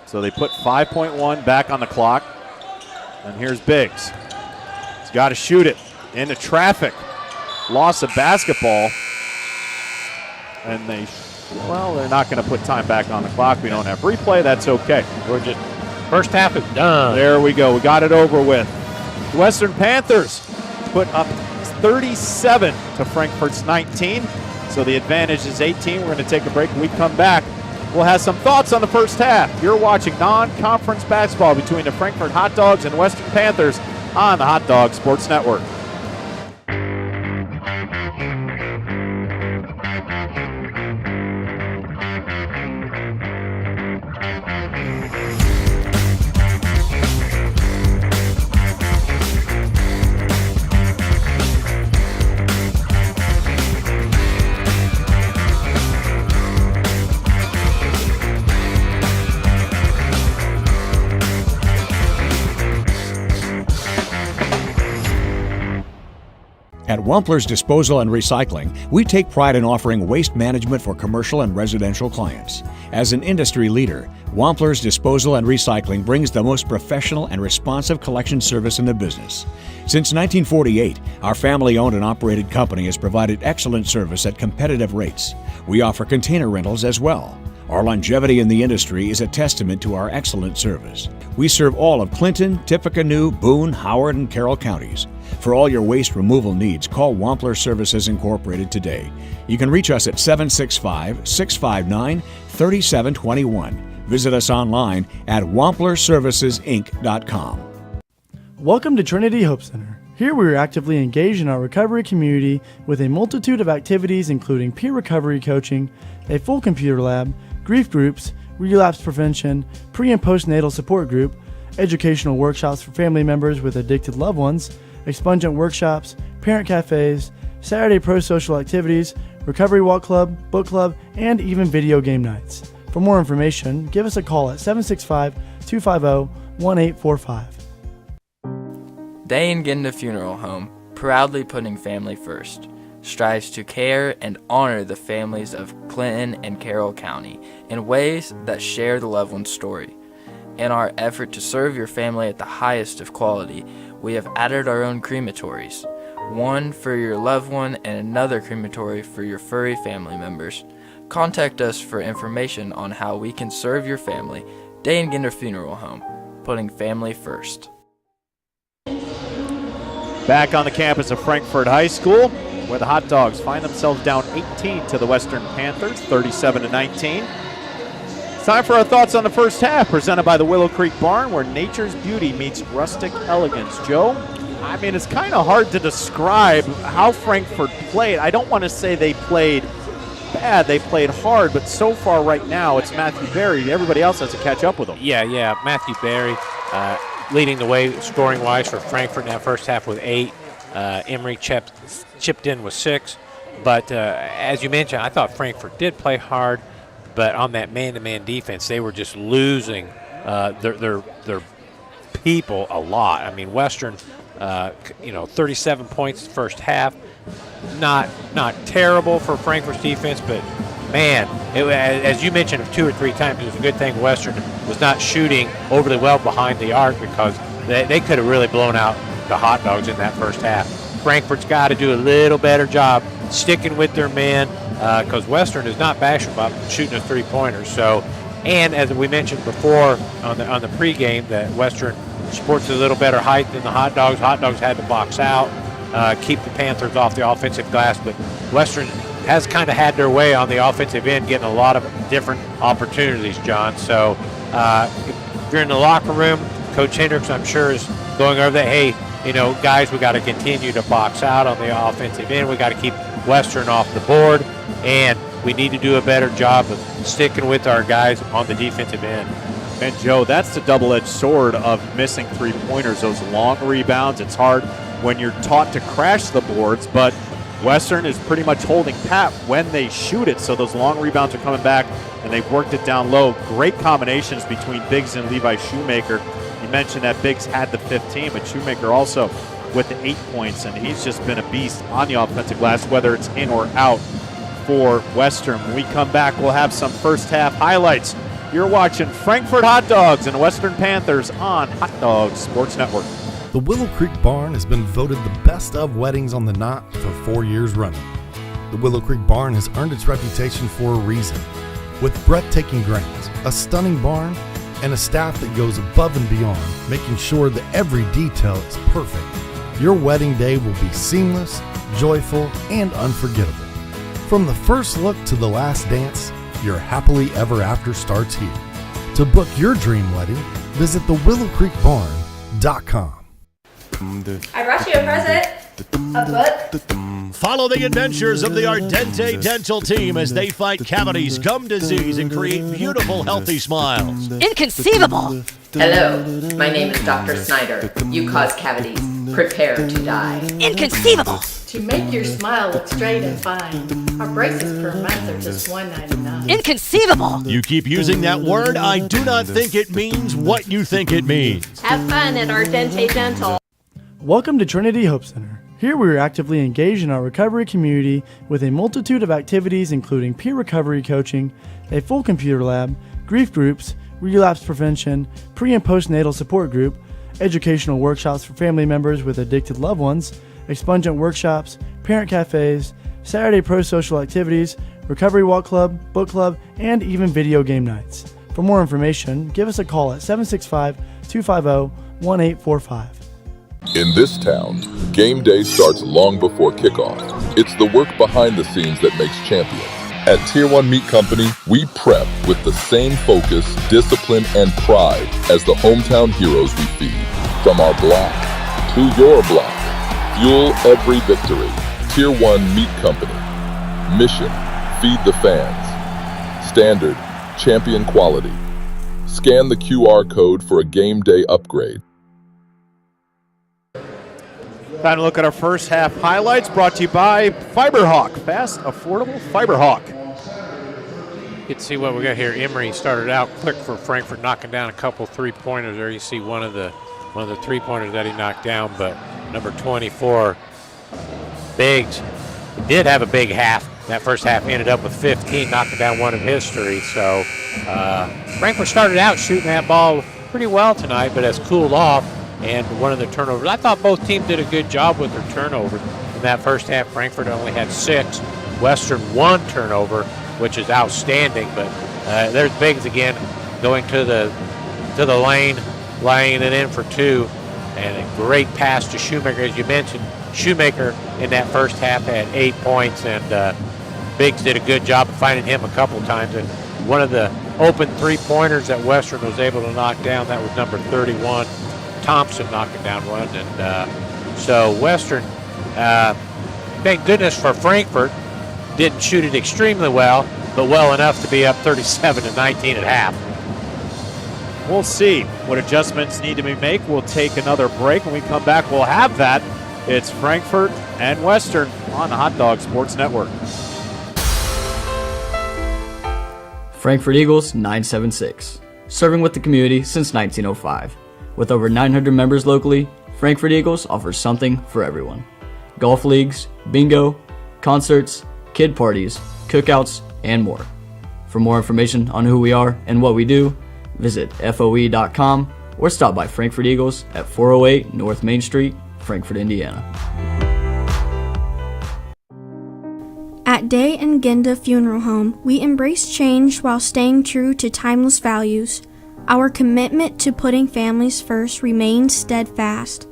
So they put 5.1 back on the clock. And here's Biggs. He's got to shoot it into traffic. Loss of basketball. And they're not going to put time back on the clock. We don't have replay. That's okay. We're just first half is done. There we go. We got it over with. The Western Panthers put up 37 to Frankfort's 19. So the advantage is 18. We're going to take a break. When we come back, we'll have some thoughts on the first half. You're watching non-conference basketball between the Frankfort Hot Dogs and Western Panthers on the Hot Dog Sports Network. At Wampler's Disposal and Recycling, we take pride in offering waste management for commercial and residential clients. As an industry leader, Wampler's Disposal and Recycling brings the most professional and responsive collection service in the business. Since 1948, our family-owned and operated company has provided excellent service at competitive rates. We offer container rentals as well. Our longevity in the industry is a testament to our excellent service. We serve all of Clinton, Tippecanoe, Boone, Howard, and Carroll counties. For all your waste removal needs, call Wampler Services Incorporated today. You can reach us at 765-659-3721. Visit us online at wamplerservicesinc.com. Welcome to Trinity Hope Center. Here we are actively engaged in our recovery community with a multitude of activities including peer recovery coaching, a full computer lab, grief groups, relapse prevention, pre- and postnatal support group, educational workshops for family members with addicted loved ones, expungent workshops, parent cafes, Saturday pro-social activities, recovery walk club, book club, and even video game nights. For more information, give us a call at 765-250-1845. Day and Ginda Funeral Home, proudly putting family first, strives to care and honor the families of Clinton and Carroll County in ways that share the loved one's story. In our effort to serve your family at the highest of quality, we have added our own crematories, one for your loved one and another crematory for your furry family members. Contact us for information on how we can serve your family. Day and Ginda Funeral Home, putting family first. Back on the campus of Frankfort High School, where the Hot Dogs find themselves down 18 to the Western Panthers, 37-19. It's time for our thoughts on the first half, presented by the Willow Creek Barn, where nature's beauty meets rustic elegance. Joe, I mean, it's kind of hard to describe how Frankfort played. I don't want to say they played bad. They played hard, but so far right now, it's Matthew Berry. Everybody else has to catch up with them. Yeah, Matthew Berry leading the way scoring-wise for Frankfort in that first half with 8. Emery chipped in with 6. But as you mentioned, I thought Frankfort did play hard. But on that man-to-man defense, they were just losing their people a lot. I mean, Western, 37 points first half. Not terrible for Frankfurt's defense, but man, as you mentioned 2 or 3 times, it was a good thing Western was not shooting overly well behind the arc, because they could have really blown out the Hot Dogs in that first half. Frankfurt's got to do a little better job sticking with their men, because Western is not bashful about shooting a three-pointer. So, and as we mentioned before on the pregame, that Western sports a little better height than the Hot Dogs. Hot Dogs had to box out, keep the Panthers off the offensive glass, but Western has kind of had their way on the offensive end, getting a lot of different opportunities, John. So if you're in the locker room, Coach Hendricks, I'm sure, is going over that, hey, guys, we got to continue to box out on the offensive end. We got to keep Western off the board, and we need to do a better job of sticking with our guys on the defensive end. And Joe, that's the double-edged sword of missing three-pointers, those long rebounds. It's hard when you're taught to crash the boards, but Western is pretty much holding pat when they shoot it, so those long rebounds are coming back, and they've worked it down low. Great combinations between Biggs and Levi Shoemaker. You mentioned that Biggs had the 15, but Shoemaker also with the 8 points, and he's just been a beast on the offensive glass, whether it's in or out for Western. When we come back, we'll have some first-half highlights. You're watching Frankfurt Hot Dogs and Western Panthers on Hot Dogs Sports Network. The Willow Creek Barn has been voted the best of weddings on the knot for 4 years running. The Willow Creek Barn has earned its reputation for a reason. With breathtaking grounds, a stunning barn, and a staff that goes above and beyond, making sure that every detail is perfect, your wedding day will be seamless, joyful, and unforgettable. From the first look to the last dance, your happily ever after starts here. To book your dream wedding, visit thewillowcreekbarn.com. I brought you a present. A book. Follow the adventures of the Ardente Dental team as they fight cavities, gum disease, and create beautiful, healthy smiles. Inconceivable. Hello, my name is Dr. Snyder. You cause cavities. Prepare to die. Inconceivable. To make your smile look straight and fine, our braces per month are just $1.99. Inconceivable. You keep using that word, I do not think it means what you think it means. Have fun at Ardente Dental. Welcome to Trinity Hope Center. Here we are actively engaged in our recovery community with a multitude of activities including peer recovery coaching, a full computer lab, grief groups, relapse prevention, pre- and postnatal support group, educational workshops for family members with addicted loved ones, expungent workshops, parent cafes, Saturday pro-social activities, recovery walk club, book club, and even video game nights. For more information, give us a call at 765-250-1845. In this town, game day starts long before kickoff. It's the work behind the scenes that makes champions. At Tier 1 Meat Company, we prep with the same focus, discipline, and pride as the hometown heroes we feed. From our block to your block, fuel every victory. Tier 1 Meat Company. Mission, feed the fans. Standard, champion quality. Scan the QR code for a game day upgrade. Time to look at our first half highlights, brought to you by Fiberhawk. Fast, affordable Fiberhawk. You can see what we got here. Emery started out quick for Frankfurt, knocking down a couple three-pointers there. You see one of the three-pointers that he knocked down, but number 24, Biggs, did have a big half. That first half ended up with 15, knocking down one of his three. So Frankfurt started out shooting that ball pretty well tonight, but has cooled off. And one of the turnovers, I thought both teams did a good job with their turnover. In that first half, Frankfurt only had 6. Western 1 turnover, which is outstanding. But there's Biggs again, going to the lane, laying it in for 2, and a great pass to Shoemaker. As you mentioned, Shoemaker in that first half had 8 points, and Biggs did a good job of finding him a couple times. And one of the open three-pointers that Western was able to knock down, that was number 31. Thompson knocking down one, and so Western, thank goodness for Frankfurt, didn't shoot it extremely well, but well enough to be up 37-19 at half. We'll see what adjustments need to be made. We'll take another break. When we come back, we'll have that. It's Frankfurt and Western on the Hot Dog Sports Network. Frankfurt Eagles 976, serving with the community since 1905. With over 900 members locally, Frankfort Eagles offers something for everyone. Golf leagues, bingo, concerts, kid parties, cookouts, and more. For more information on who we are and what we do, visit FOE.com or stop by Frankfort Eagles at 408 North Main Street, Frankfort, Indiana. At Day and Genda Funeral Home, we embrace change while staying true to timeless values. Our commitment to putting families first remains steadfast.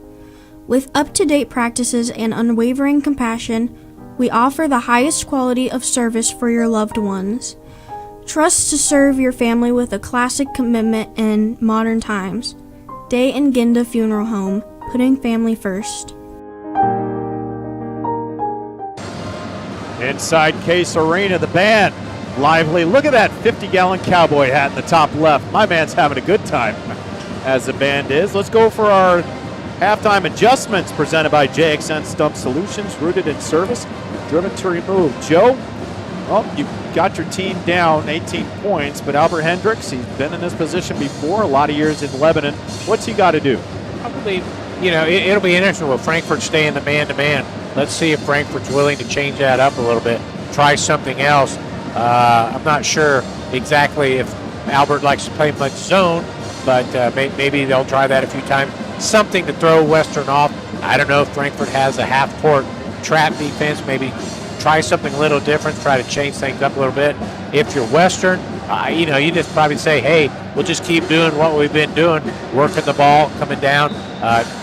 With up-to-date practices and unwavering compassion, we offer the highest quality of service for your loved ones. Trust to serve your family with a classic commitment in modern times. Day and Genda Funeral Home, putting family first. Inside Case Arena, the band, lively. Look at that 50-gallon cowboy hat in the top left. My man's having a good time, as the band is. Let's go for our halftime adjustments presented by JXN Stump Solutions, rooted in service, driven to remove. Joe, well, you got your team down 18 points, but Albert Hendricks, he's been in this position before, a lot of years in Lebanon. What's he got to do? I believe, it'll be interesting. Will Frankfort stay in the man-to-man? Let's see if Frankfort's willing to change that up a little bit, try something else. I'm not sure exactly if Albert likes to play much zone, but maybe they'll try that a few times. Something to throw Western off. I don't know if Frankfort has a half-court trap defense. Maybe try something a little different, try to change things up a little bit. If you're Western, you just probably say, hey, we'll just keep doing what we've been doing, working the ball, coming down,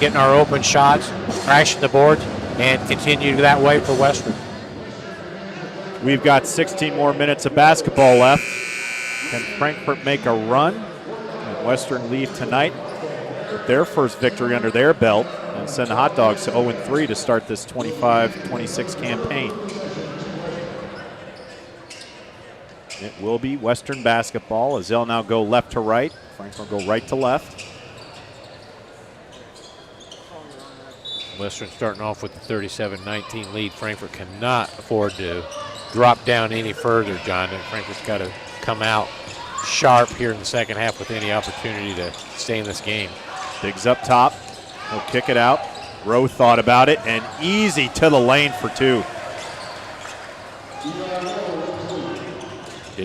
getting our open shots, crashing the boards, and continue that way for Western. We've got 16 more minutes of basketball left. Can Frankfort make a run? And Western leave tonight with their first victory under their belt and send the Hot Dogs to 0-3 to start this 25-26 campaign. It will be Western basketball as they'll now go left to right. Frankfort will go right to left. Western starting off with the 37-19 lead. Frankfort cannot afford to drop down any further, John. And Frankfort's got to come out sharp here in the second half with any opportunity to stay in this game. Biggs up top. He'll kick it out. Rowe thought about it, and easy to the lane for two.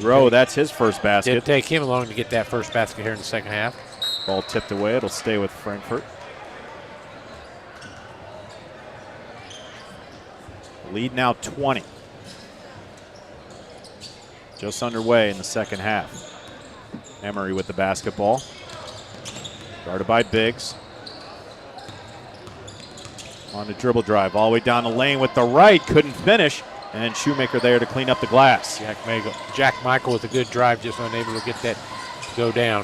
Rowe, that's his first basket. Didn't take him long to get that first basket here in the second half. Ball tipped away. It'll stay with Frankfort. Lead now 20. Just underway in the second half. Emery with the basketball. Guarded by Biggs. On the dribble drive, all the way down the lane with the right. Couldn't finish. And Shoemaker there to clean up the glass. Jack Michael with a good drive, just unable to get that to go down.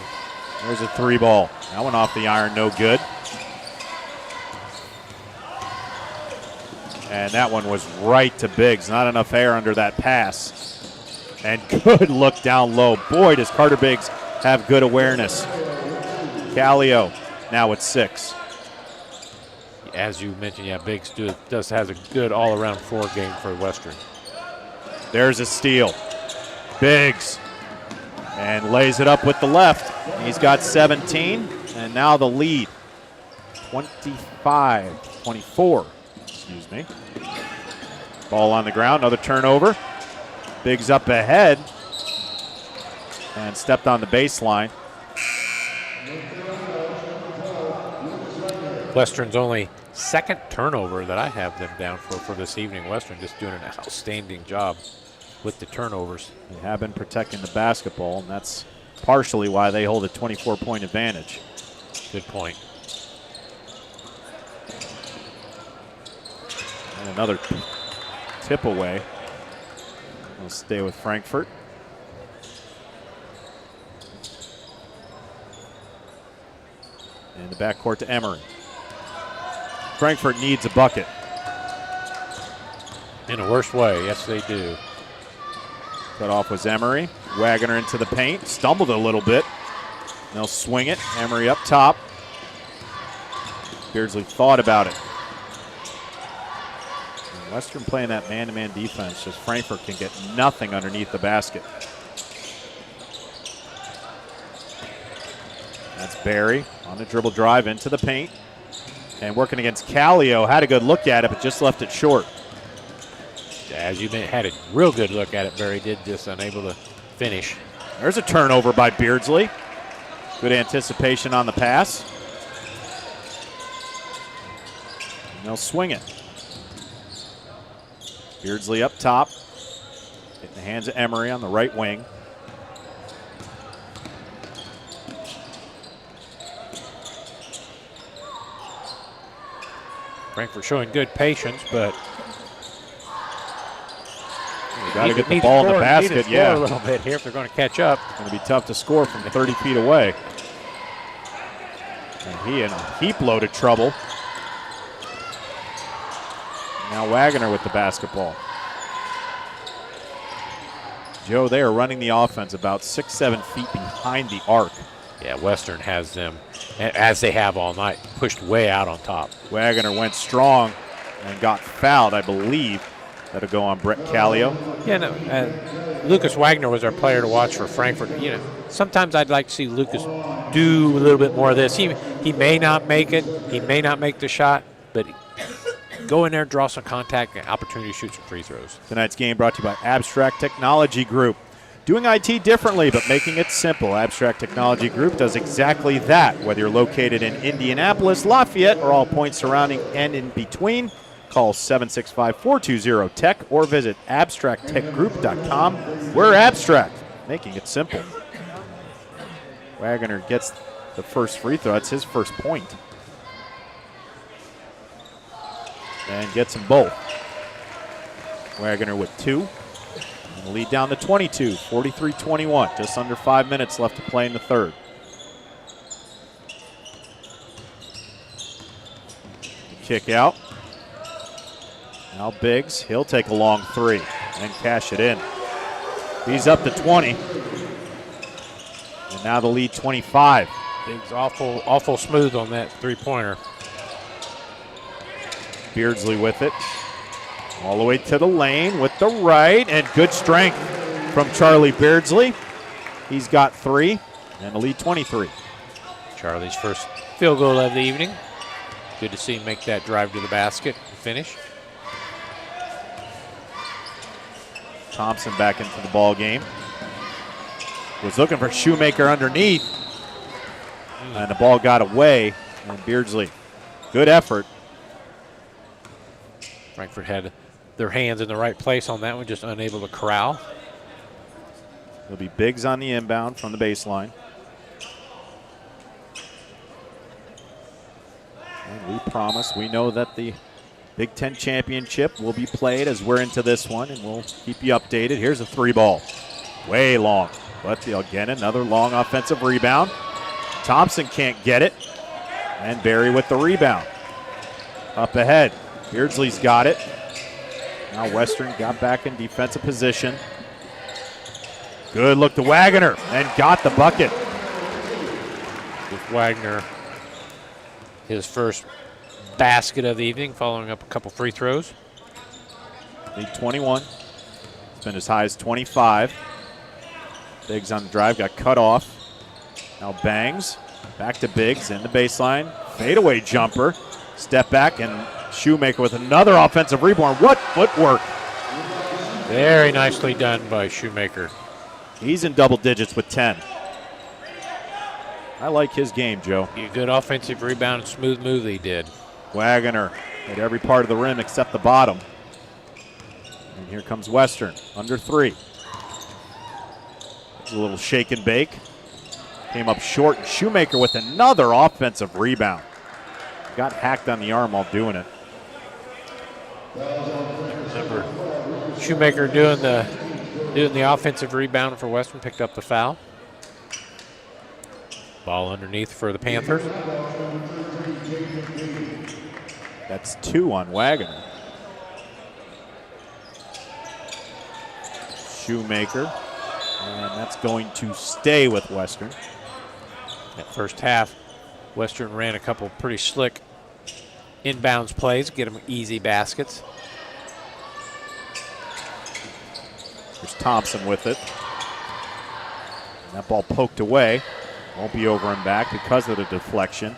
There's a three ball. That one off the iron, no good. And that one was right to Biggs. Not enough air under that pass. And good look down low. Boy, does Carter Biggs have good awareness. Callio now at 6. As you mentioned, Biggs has a good all-around floor game for Western. There's a steal. Biggs. And lays it up with the left. He's got 17. And now the lead. 25-24. Excuse me. Ball on the ground, another turnover. Biggs up ahead and stepped on the baseline. Western's only second turnover that I have them down for this evening. Western just doing an outstanding job with the turnovers. They have been protecting the basketball, and that's partially why they hold a 24-point advantage. Good point. And another tip away. We'll stay with Frankfort. In the backcourt to Emery. Frankfort needs a bucket. In a worse way, yes they do. Cut off was Emery. Wagner into the paint. Stumbled a little bit. They'll swing it. Emery up top. Beardsley thought about it. Western playing that man-to-man defense, just Frankfort can get nothing underneath the basket. That's Barry on the dribble drive into the paint. And working against Callio, had a good look at it, but just left it short. As you had a real good look at it, Barry did just unable to finish. There's a turnover by Beardsley. Good anticipation on the pass. And they'll swing it. Beardsley up top. In the hands of Emery on the right wing. Frankfurt showing good patience, but you got to get the ball in the basket. Yeah, a little bit here if they're going to catch up. It's going to be tough to score from 30 feet away. And he in a heap load of trouble. Now Wagner with the basketball. Joe, they are running the offense about 6-7 feet behind the arc. Yeah, Western has them, as they have all night, pushed way out on top. Wagner went strong and got fouled, I believe. That'll go on Brett Callio. Yeah, no, Lucas Wagner was our player to watch for Frankfurt. You know, sometimes I'd like to see Lucas do a little bit more of this. He may not make it. He may not make the shot, but go in there, draw some contact, and opportunity to shoot some free throws. Tonight's game brought to you by Abstract Technology Group. Doing IT differently, but making it simple. Abstract Technology Group does exactly that. Whether you're located in Indianapolis, Lafayette, or all points surrounding and in between, call 765-420-TECH or visit abstracttechgroup.com. We're Abstract, making it simple. Wagner gets the first free throw. It's his first point. And gets them both. Wagner with 2. And the lead down to 22, 43-21. Just under 5 minutes left to play in the third. Kick out. Now Biggs, he'll take a long 3 and cash it in. He's up to 20. And now the lead 25. Biggs awful smooth on that three-pointer. Beardsley with it. All the way to the lane with the right, and good strength from Charlie Beardsley. He's got 3, and the lead 23. Charlie's first field goal of the evening. Good to see him make that drive to the basket and finish. Thompson back into the ball game. Was looking for Shoemaker underneath, and the ball got away, and Beardsley, good effort. Frankfurt had their hands in the right place on that one, just unable to corral. There'll be Biggs on the inbound from the baseline. And we promise, we know that the Big Ten Championship will be played as we're into this one, and we'll keep you updated. Here's a 3-ball. Way long. But again, another long offensive rebound. Thompson can't get it. And Barry with the rebound. Up ahead. Beardsley's got it. Now Western got back in defensive position. Good look to Wagner and got the bucket. With Wagner, his first basket of the evening, following up a couple free throws. Lead 21. It's been as high as 25. Biggs on the drive, got cut off. Now Bangs, back to Biggs in the baseline. Fadeaway jumper. Step back, and Shoemaker with another offensive rebound. What footwork. Very nicely done by Shoemaker. He's in double digits with 10. I like his game, Joe. A good offensive rebound, smooth move he did. Wagner at every part of the rim except the bottom. And here comes Western, under 3. A little shake and bake. Came up short. Shoemaker with another offensive rebound. Got hacked on the arm while doing it. Remember, Shoemaker doing the offensive rebound for Western, picked up the foul. Ball underneath for the Panthers. That's 2 on Wagner. Shoemaker. And that's going to stay with Western. That first half, Western ran a couple pretty slick inbounds plays, get them easy baskets. There's Thompson with it. And that ball poked away. Won't be over and back because of the deflection.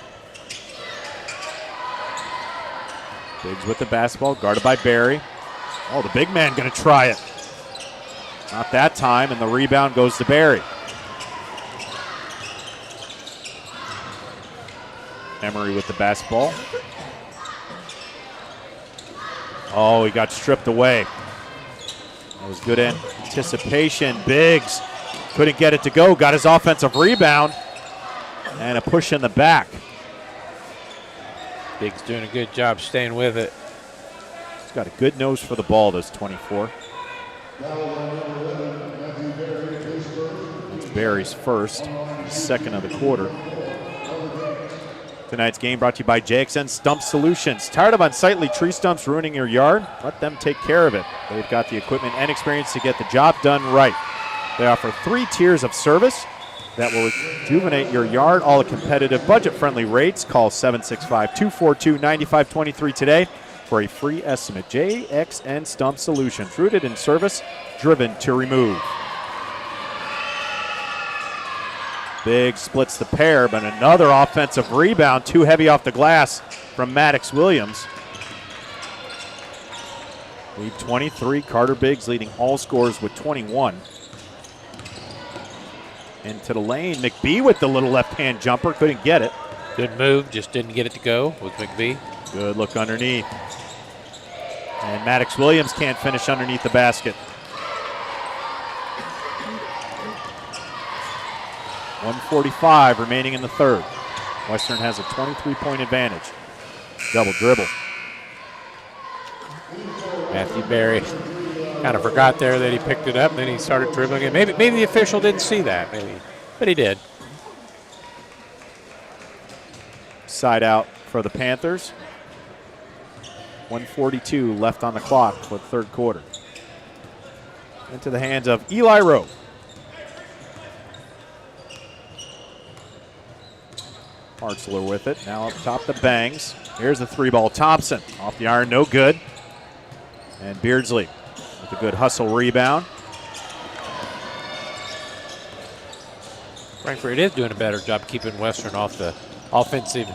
Biggs with the basketball, guarded by Barry. Oh, the big man going to try it. Not that time, and the rebound goes to Barry. Emery with the basketball. Oh, he got stripped away. That was good anticipation. Biggs couldn't get it to go. Got his offensive rebound. And a push in the back. Biggs doing a good job staying with it. He's got a good nose for the ball, this 24. It's Barry's first, second of the quarter. Tonight's game brought to you by JXN Stump Solutions. Tired of unsightly tree stumps ruining your yard? Let them take care of it. They've got the equipment and experience to get the job done right. They offer 3 tiers of service that will rejuvenate your yard, all at competitive, budget-friendly rates. Call 765-242-9523 today for a free estimate. JXN Stump Solutions, rooted in service, driven to remove. Big splits the pair, but another offensive rebound, too heavy off the glass from Maddox Williams. Lead 23, Carter Biggs leading all scorers with 21. Into the lane, McBee with the little left-hand jumper, couldn't get it. Good move, just didn't get it to go with McBee. Good look underneath. And Maddox Williams can't finish underneath the basket. 1:45 remaining in the third. Western has a 23-point advantage. Double dribble. Matthew Barry kind of forgot there that he picked it up, and then he started dribbling it. Maybe the official didn't see that, but he did. Side out for the Panthers. 1:42 left on the clock for the third quarter. Into the hands of Eli Rowe. Hartzler with it. Now up top the Bangs. Here's the 3-ball. Thompson off the iron, no good. And Beardsley with a good hustle rebound. Frankfurt is doing a better job keeping Western off the offensive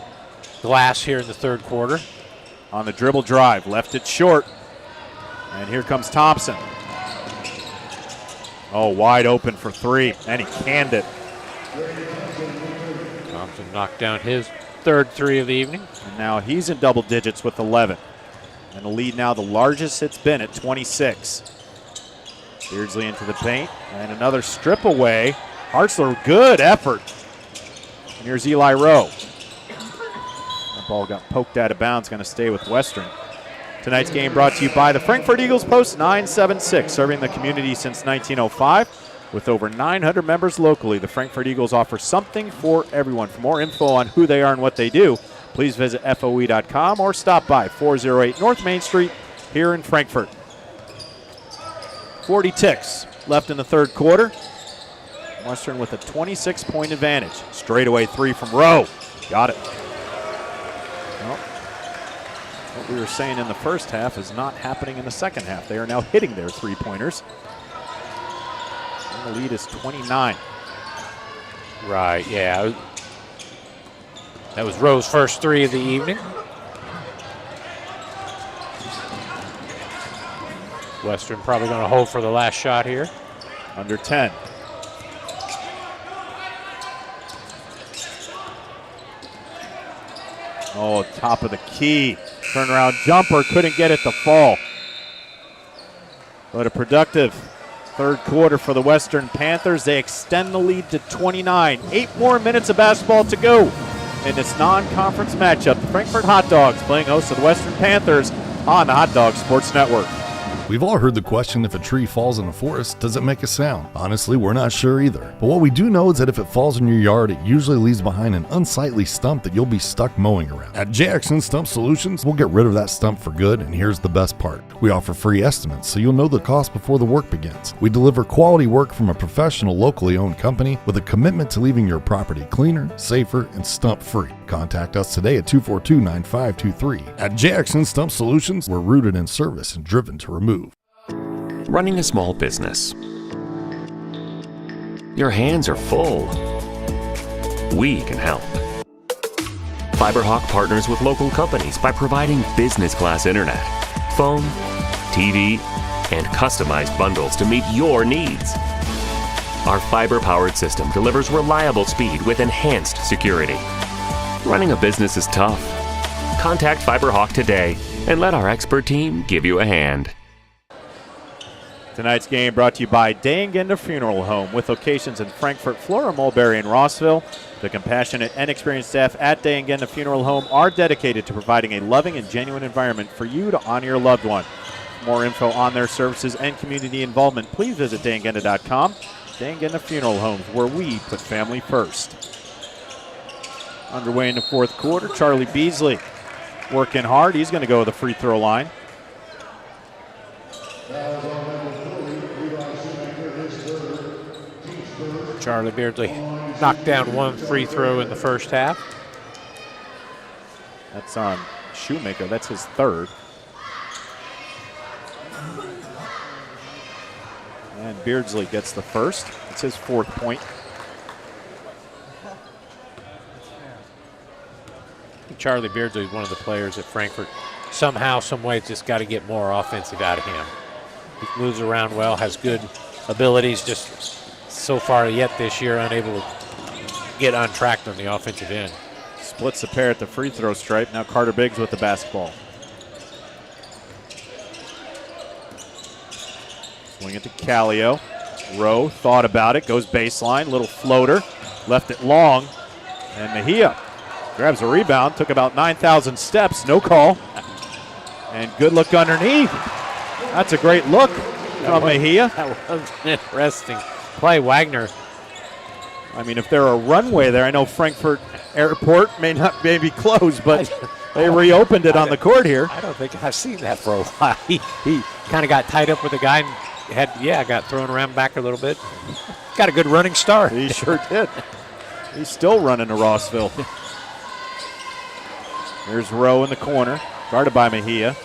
glass here in the third quarter. On the dribble drive, left it short. And here comes Thompson. Oh, wide open for 3, and he canned it. Thompson knocked down his third 3 of the evening. And now he's in double digits with 11. And the lead now the largest it's been at 26. Beardsley into the paint, and another strip away. Hartzler, good effort. And here's Eli Rowe. That ball got poked out of bounds, going to stay with Western. Tonight's game brought to you by the Frankfurt Eagles Post 976, serving the community since 1905. With over 900 members locally, the Frankfurt Eagles offer something for everyone. For more info on who they are and what they do, please visit FOE.com or stop by 408 North Main Street here in Frankfurt. 40 ticks left in the third quarter. Western with a 26-point advantage. Straightaway 3 from Rowe. Got it. Well, what we were saying in the first half is not happening in the second half. They are now hitting their 3-pointers. And the lead is 29. Right, yeah. That was Rowe's first 3 of the evening. Western probably going to hold for the last shot here. Under 10. Oh, top of the key. Turnaround jumper, couldn't get it to fall. But a productive third quarter for the Western Panthers. They extend the lead to 29. 8 more minutes of basketball to go in this non-conference matchup. The Frankfurt Hot Dogs playing host to the Western Panthers on the Hot Dog Sports Network. We've all heard the question, if a tree falls in a forest, does it make a sound? Honestly, we're not sure either. But what we do know is that if it falls in your yard, it usually leaves behind an unsightly stump that you'll be stuck mowing around. At JXN Stump Solutions, we'll get rid of that stump for good, and here's the best part. We offer free estimates, so you'll know the cost before the work begins. We deliver quality work from a professional, locally owned company with a commitment to leaving your property cleaner, safer, and stump-free. Contact us today at 242-9523. At JXN Stump Solutions, we're rooted in service and driven to remove. Running a small business. Your hands are full. we can help. FiberHawk partners with local companies by providing business class internet, phone, TV, and customized bundles to meet your needs. Our fiber-powered system delivers reliable speed with enhanced security. Running a business is tough. Contact FiberHawk today and let our expert team give you a hand. Tonight's game brought to you by Day & Genda Funeral Home, with locations in Frankfort, Flora, Mulberry, and Rossville. The compassionate and experienced staff at Day & Genda Funeral Home are dedicated to providing a loving and genuine environment for you to honor your loved one. For more info on their services and community involvement, please visit dayandgenda.com. Day & Genda Funeral Homes, where we put family first. Underway in the fourth quarter, Charlie Beasley working hard. He's going to go to the free throw line. Charlie Beardsley knocked down one free throw in the first half. That's on Shoemaker. That's his third. And Beardsley gets the first. It's his fourth point. Charlie Beardsley is one of the players at Frankfort. Somehow, some way, just got to get more offensive out of him. He moves around well, has good abilities, just so far yet this year unable to get untracked on the offensive end. Splits the pair at the free throw stripe. Now Carter Biggs with the basketball. Swing it to Callio. Rowe thought about it, goes baseline, little floater, left it long, and Mejia grabs a rebound, took about 9,000 steps, no call, and good look underneath. That's a great look from Mejia. That was an interesting play. Wagner. I mean, if there were a runway there, I know Frankfurt Airport may be closed, but they reopened it on the court here. I don't think I've seen that for a while. He kind of got tied up with the guy and got thrown around back a little bit. Got a good running start. He sure did. He's still running to Rossville. Here's Rowe in the corner, guarded by Mejia.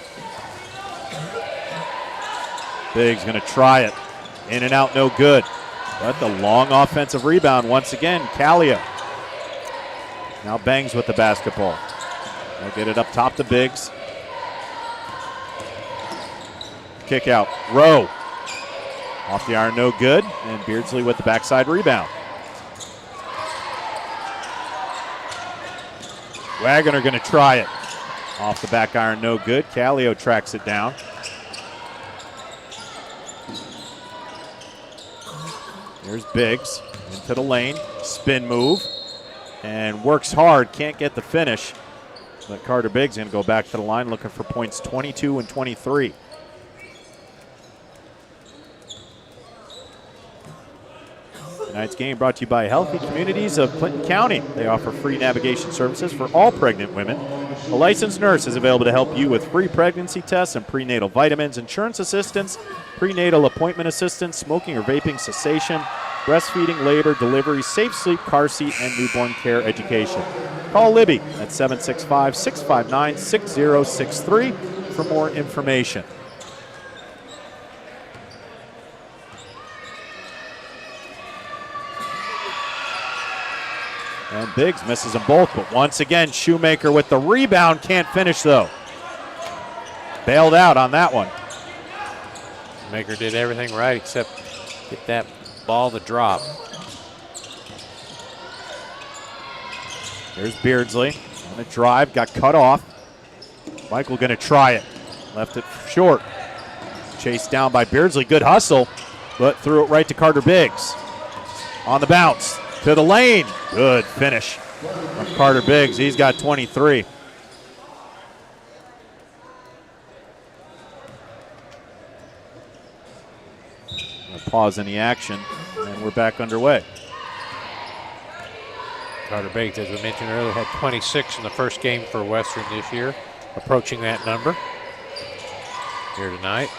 Biggs going to try it. In and out, no good. But the long offensive rebound once again, Callio. Now Bangs with the basketball. They'll get it up top to Biggs. Kick out, Rowe. Off the iron, no good. And Beardsley with the backside rebound. Wagner going to try it. Off the back iron, no good. Callio tracks it down. Here's Biggs into the lane. Spin move. And works hard. Can't get the finish. But Carter Biggs going to go back to the line looking for points 22 and 23. Tonight's game brought to you by Healthy Communities of Clinton County. They offer free navigation services for all pregnant women. A licensed nurse is available to help you with free pregnancy tests and prenatal vitamins, insurance assistance, prenatal appointment assistance, smoking or vaping cessation, breastfeeding, labor, delivery, safe sleep, car seat, and newborn care education. Call Libby at 765-659-6063 for more information. And Biggs misses them both, but once again, Shoemaker with the rebound. Can't finish, though. Bailed out on that one. Shoemaker did everything right except get that ball to drop. There's Beardsley on the drive, got cut off. Michael going to try it. Left it short. Chased down by Beardsley. Good hustle, but threw it right to Carter Biggs. On the bounce. To the lane. Good finish from Carter Biggs. He's got 23. Pause in the action, and we're back underway. Carter Biggs, as we mentioned earlier, had 26 in the first game for Western this year, approaching that number here tonight.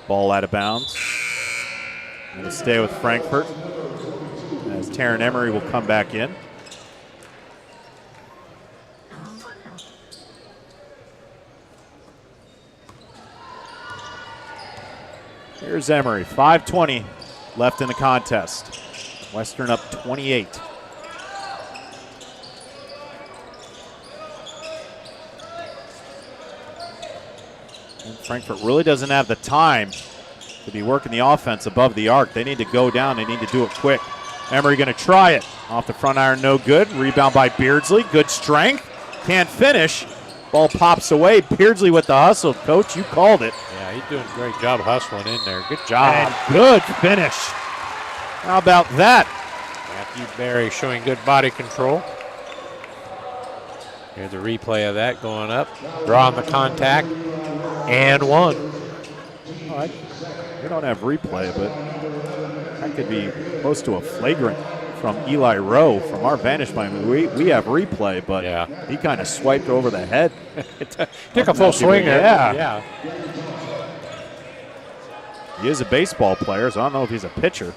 Ball out of bounds. Going to stay with Frankfurt as Taryn Emery will come back in. Here's Emery. 5:20 left in the contest. Western up 28. And Frankfort really doesn't have the time to be working the offense above the arc. They need to go down. They need to do it quick. Emery going to try it. Off the front iron, no good. Rebound by Beardsley. Good strength. Can't finish. Ball pops away. Beardsley with the hustle. Coach, you called it. Yeah, he's doing a great job hustling in there. Good job. And good finish. How about that? Matthew Berry showing good body control. Here's the replay of that going up. Drawing the contact. And one. We don't have replay, but that could be close to a flagrant from Eli Rowe from our vantage point. We have replay, but he kind of swiped over the head. Took a full swing there. Yeah. He is a baseball player, so I don't know if he's a pitcher.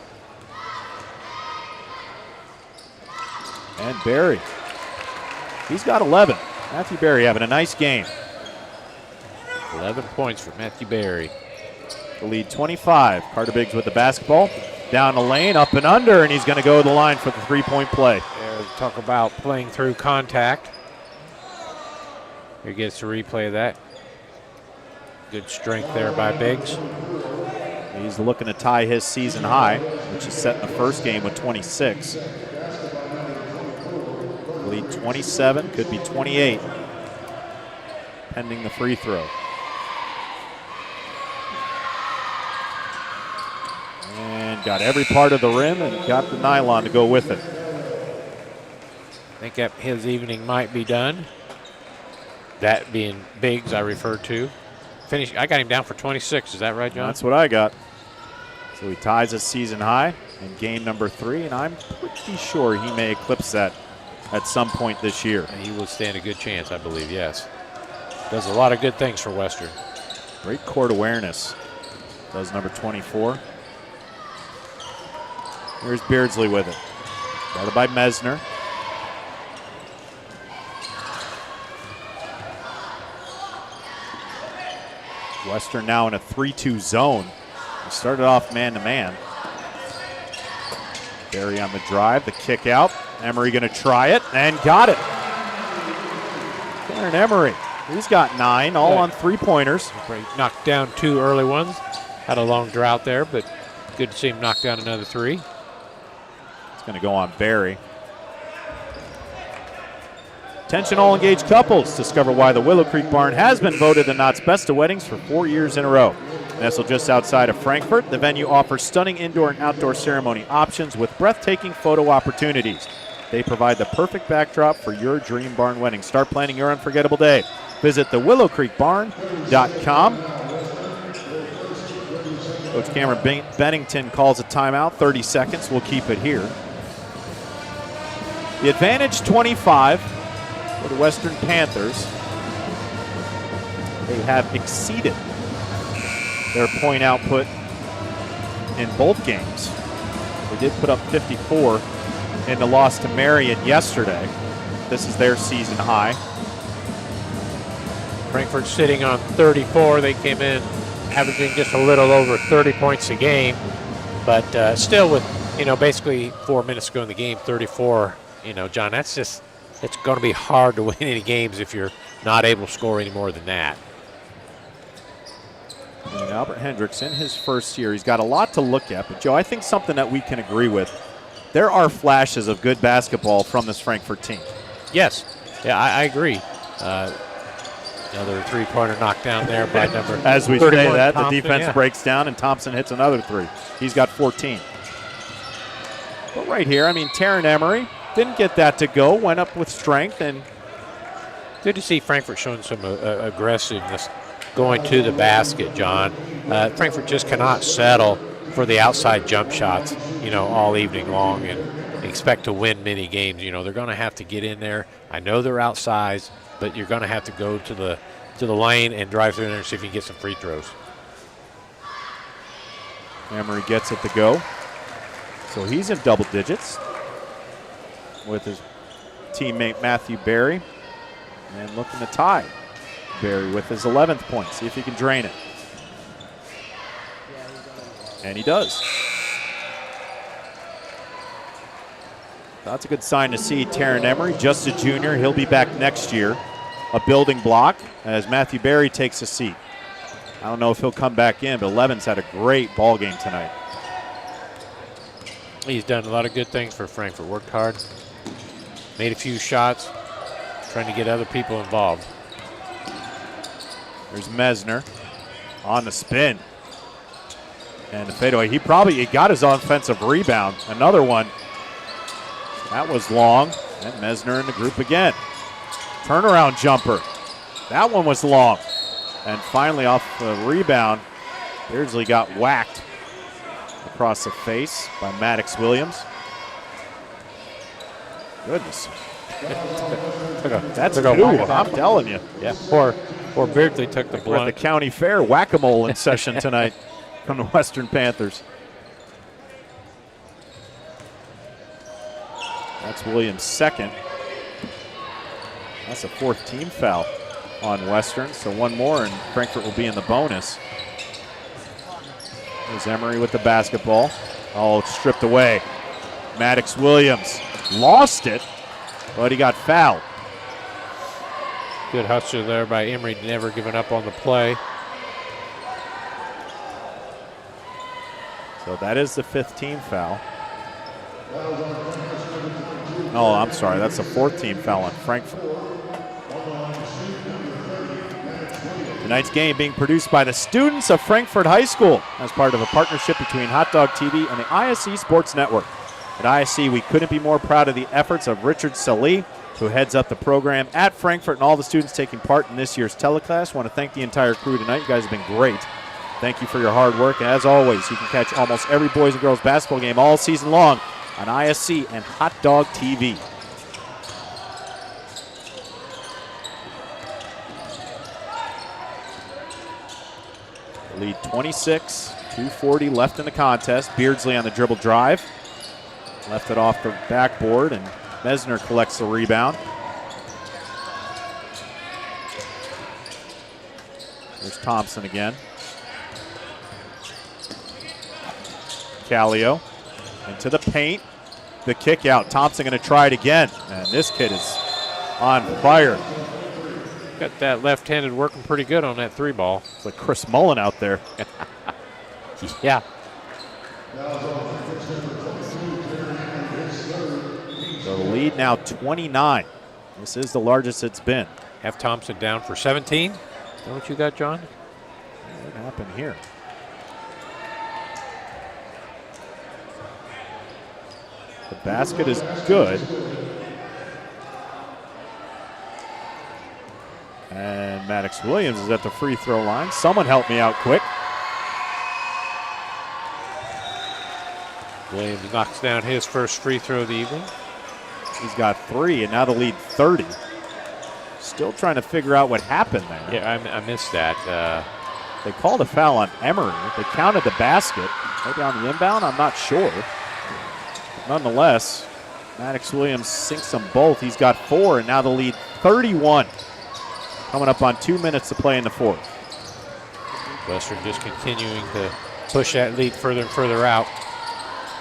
And Berry. He's got 11. Matthew Berry having a nice game. 11 points for Matthew Berry. The lead 25. Carter Biggs with the basketball. Down the lane, up and under, and he's going to go to the line for the three-point play. Talk about playing through contact. Here gets a replay of that. Good strength there by Biggs. He's looking to tie his season high, which is set in the first game with 26. Lead 27, could be 28, pending the free throw. And got every part of the rim and got the nylon to go with it. I think that his evening might be done. That being Biggs, I referred to. Finish. I got him down for 26. Is that right, John? That's what I got. So he ties his season high in game number 3, and I'm pretty sure he may eclipse that at some point this year. And he will stand a good chance, I believe, yes. Does a lot of good things for Western. Great court awareness, does number 24. Here's Beardsley with it. Guarded by Mesner. Western now in a 3-2 zone. He started off man-to-man. Berry on the drive, the kick out. Emery going to try it, and got it. Darren Emery, he's got 9, all on three-pointers. Knocked down 2 early ones. Had a long drought there, but good to see him knock down another 3. It's going to go on Berry. Attention all engaged couples. Discover why the Willow Creek Barn has been voted the Knott's Best of Weddings for 4 years in a row. Nestled just outside of Frankfort, the venue offers stunning indoor and outdoor ceremony options with breathtaking photo opportunities. They provide the perfect backdrop for your dream barn wedding. Start planning your unforgettable day. Visit thewillowcreekbarn.com. Coach Cameron Bennington calls a timeout. 30 seconds. We'll keep it here. The advantage 25 for the Western Panthers. They have exceeded their point output in both games. They did put up 54 in the loss to Marion yesterday. This is their season high. Frankfort sitting on 34. They came in averaging just a little over 30 points a game, but still with, basically 4 minutes to go in the game, 34. John, it's going to be hard to win any games if you're not able to score any more than that. And Albert Hendricks, in his first year, he's got a lot to look at. But, Joe, I think something that we can agree with, there are flashes of good basketball from this Frankfort team. Yes. Yeah, I agree. Another three-pointer knocked down there by number As we say that, Thompson, the defense breaks down, and Thompson hits another 3. He's got 14. But right here, Taryn Emery didn't get that to go, went up with strength. And good to see Frankfort showing some aggressiveness going to the basket, John. Frankfort just cannot settle for the outside jump shots, all evening long and expect to win many games. They're going to have to get in there. I know they're outsized, but you're going to have to go to the lane and drive through there and see if you can get some free throws. Emery gets it to go. So he's in double digits with his teammate Matthew Berry, and looking to tie Berry with his 11th point. See if he can drain it. And he does. That's a good sign to see. Taryn Emery, just a junior. He'll be back next year. A building block as Matthew Berry takes a seat. I don't know if he'll come back in, but Levin's had a great ball game tonight. He's done a lot of good things for Frankfort. Worked hard, made a few shots, trying to get other people involved. There's Mesner on the spin. And the fadeaway. He got his offensive rebound. Another one. That was long. And Mesner in the group again. Turnaround jumper. That one was long. And finally off the rebound, Beardsley got whacked across the face by Maddox Williams. Goodness. That's new, I'm telling you. Yeah, poor Beardsley took the We're at the county fair whack-a-mole in session tonight from the Western Panthers. That's Williams' second. That's a fourth team foul on Western, so one more and Frankfort will be in the bonus. There's Emery with the basketball. All stripped away. Maddox Williams lost it, but he got fouled. Good hustle there by Emery, never giving up on the play. So that is the fifth team foul. Oh, I'm sorry, that's the fourth team foul on Frankfort. Tonight's game being produced by the students of Frankfort High School as part of a partnership between Hot Dog TV and the ISC Sports Network. At ISC, we couldn't be more proud of the efforts of Richard Salih, who heads up the program at Frankfort, and all the students taking part in this year's telecast. I want to thank the entire crew tonight. You guys have been great. Thank you for your hard work. And as always, you can catch almost every boys and girls basketball game all season long on ISC and Hot Dog TV. Lead 26, 2:40 left in the contest. Beardsley on the dribble drive. Left it off the backboard, and Mesner collects the rebound. There's Thompson again. Callio into the paint. The kick out. Thompson going to try it again. And this kid is on fire. Got that left-handed working pretty good on that three ball. It's like Chris Mullen out there. Yeah. So the lead now 29. This is the largest it's been. Have Thompson down for 17. Is that what you got, John? What happened here? The basket is good. And Maddox Williams is at the free throw line. Someone help me out quick. Williams knocks down his first free throw of the evening. He's got 3, and now the lead 30. Still trying to figure out what happened there. Yeah, I missed that. They called a foul on Emery. They counted the basket. Maybe on the inbound, I'm not sure. Nonetheless, Maddox Williams sinks them both. He's got 4, and now the lead 31. Coming up on 2 minutes to play in the fourth. Western just continuing to push that lead further and further out.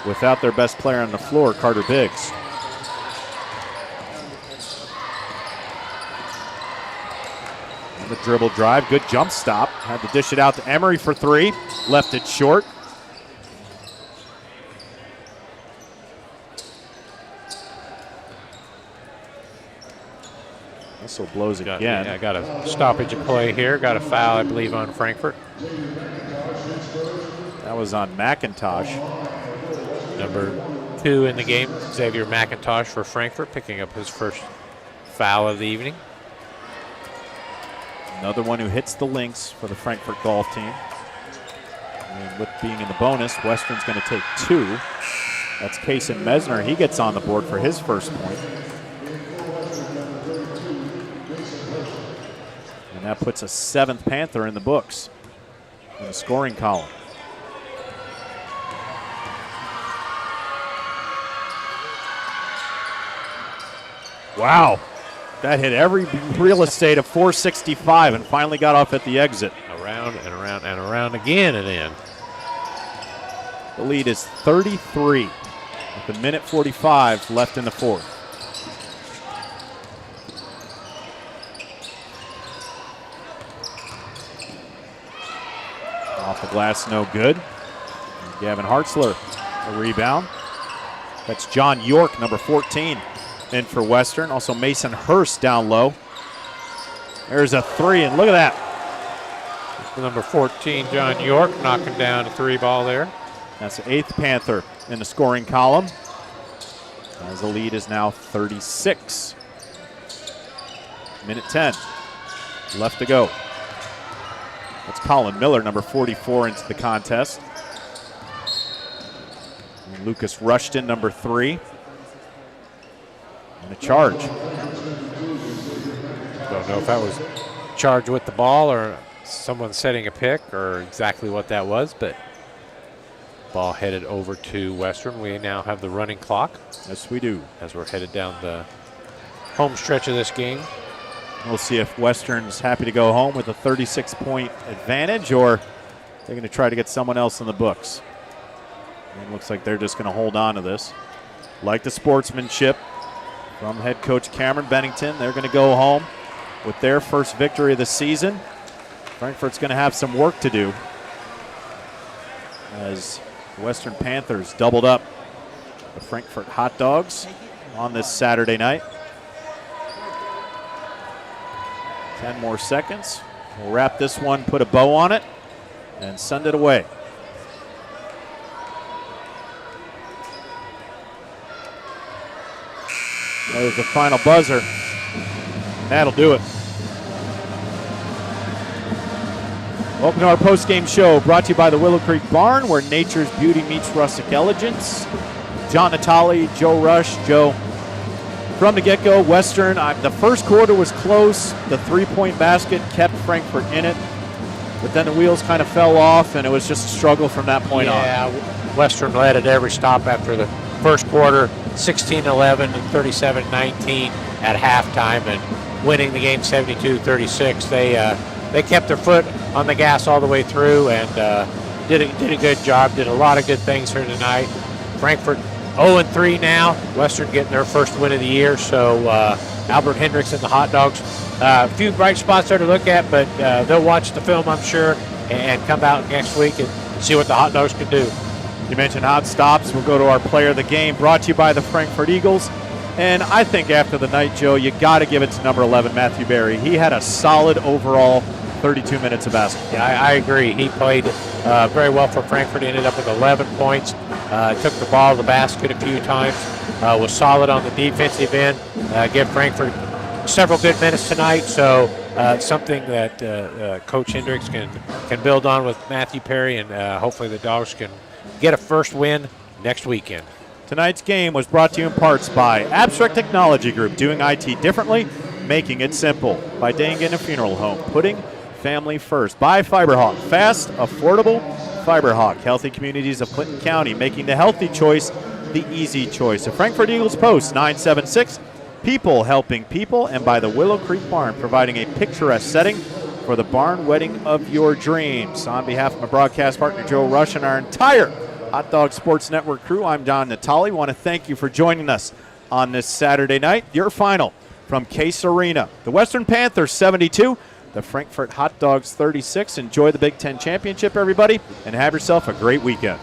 Without their best player on the floor, Carter Biggs. And the dribble drive, good jump stop. Had to dish it out to Emery for 3. Left it short. Whistle blows again. I got a stoppage of play here. Got a foul, I believe, on Frankfort. That was on McIntosh. Number 2 in the game, Xavier McIntosh for Frankfort, picking up his first foul of the evening. Another one who hits the links for the Frankfort golf team. And with being in the bonus, Western's going to take 2. That's Kason Mesner. He gets on the board for his first point. And that puts a 7th Panther in the books in the scoring column. Wow. That hit every real estate of 465 and finally got off at the exit. Around and around and around again and in. The lead is 33. with a minute 45 left in the fourth. Off the glass, no good. Gavin Hartzler, a rebound. That's John York, number 14, in for Western. Also Mason Hurst down low. There's a three, and look at that. Number 14, John York, knocking down a three ball there. That's the 8th Panther in the scoring column, as the lead is now 36. Minute 10 left to go. That's Colin Miller, number 44, into the contest. And Lucas Rushton, number 3. And a charge. Don't know if that was charged with the ball or someone setting a pick or exactly what that was, but ball headed over to Western. We now have the running clock. Yes, we do. As we're headed down the home stretch of this game. We'll see if Western's happy to go home with a 36-point advantage, or they're going to try to get someone else in the books. It looks like they're just going to hold on to this. Like the sportsmanship from head coach Cameron Bennington, they're going to go home with their first victory of the season. Frankfort's going to have some work to do as the Western Panthers doubled up the Frankfort Hot Dogs on this Saturday night. 10 more seconds. We'll wrap this one, put a bow on it, and send it away. There's the final buzzer. That'll do it. Welcome to our post-game show, brought to you by the Willow Creek Barn, where nature's beauty meets rustic elegance. John Natale, Joe Rush. Joe, from the get-go, Western, the first quarter was close. The three-point basket kept Frankfort in it, but then the wheels kind of fell off, and it was just a struggle from that point on. Yeah, Western led at every stop after the first quarter, 16-11 and 37-19 at halftime, and winning the game 72-36. They kept their foot on the gas all the way through and did a good job, did a lot of good things here tonight. Frankfort 0-3 now. Western getting their first win of the year, so Albert Hendricks and the Hot Dogs. A few bright spots there to look at, but they'll watch the film, I'm sure, and come out next week and see what the Hot Dogs can do. You mentioned hot stops. We'll go to our player of the game, brought to you by the Frankfort Eagles. And I think after the night, Joe, you got to give it to number 11, Matthew Berry. He had a solid overall 32 minutes of basketball. Yeah, I agree. He played very well for Frankfort. Ended up with 11 points. Took the ball to the basket a few times. Was solid on the defensive end. Gave Frankfort several good minutes tonight. So something that Coach Hendricks can build on with Matthew Perry, and hopefully the Dogs can get a first win next weekend. Tonight's game was brought to you in parts by Abstract Technology Group, doing IT differently, making it simple. By Dangan Funeral Home, putting family first. By Fiberhawk, fast, affordable Fiberhawk. Healthy communities of Clinton County, making the healthy choice the easy choice. The Frankfort Eagles Post 976, people helping people. And by the Willow Creek Barn, providing a picturesque setting for the barn wedding of your dreams. On behalf of my broadcast partner Joe Rush and our entire Hot Dog Sports Network crew, I'm John Natale. I want to thank you for joining us on this Saturday night. Your final from Case Arena. The Western Panthers 72, the Frankfort Hot Dogs 36. Enjoy the Big Ten Championship, everybody, and have yourself a great weekend.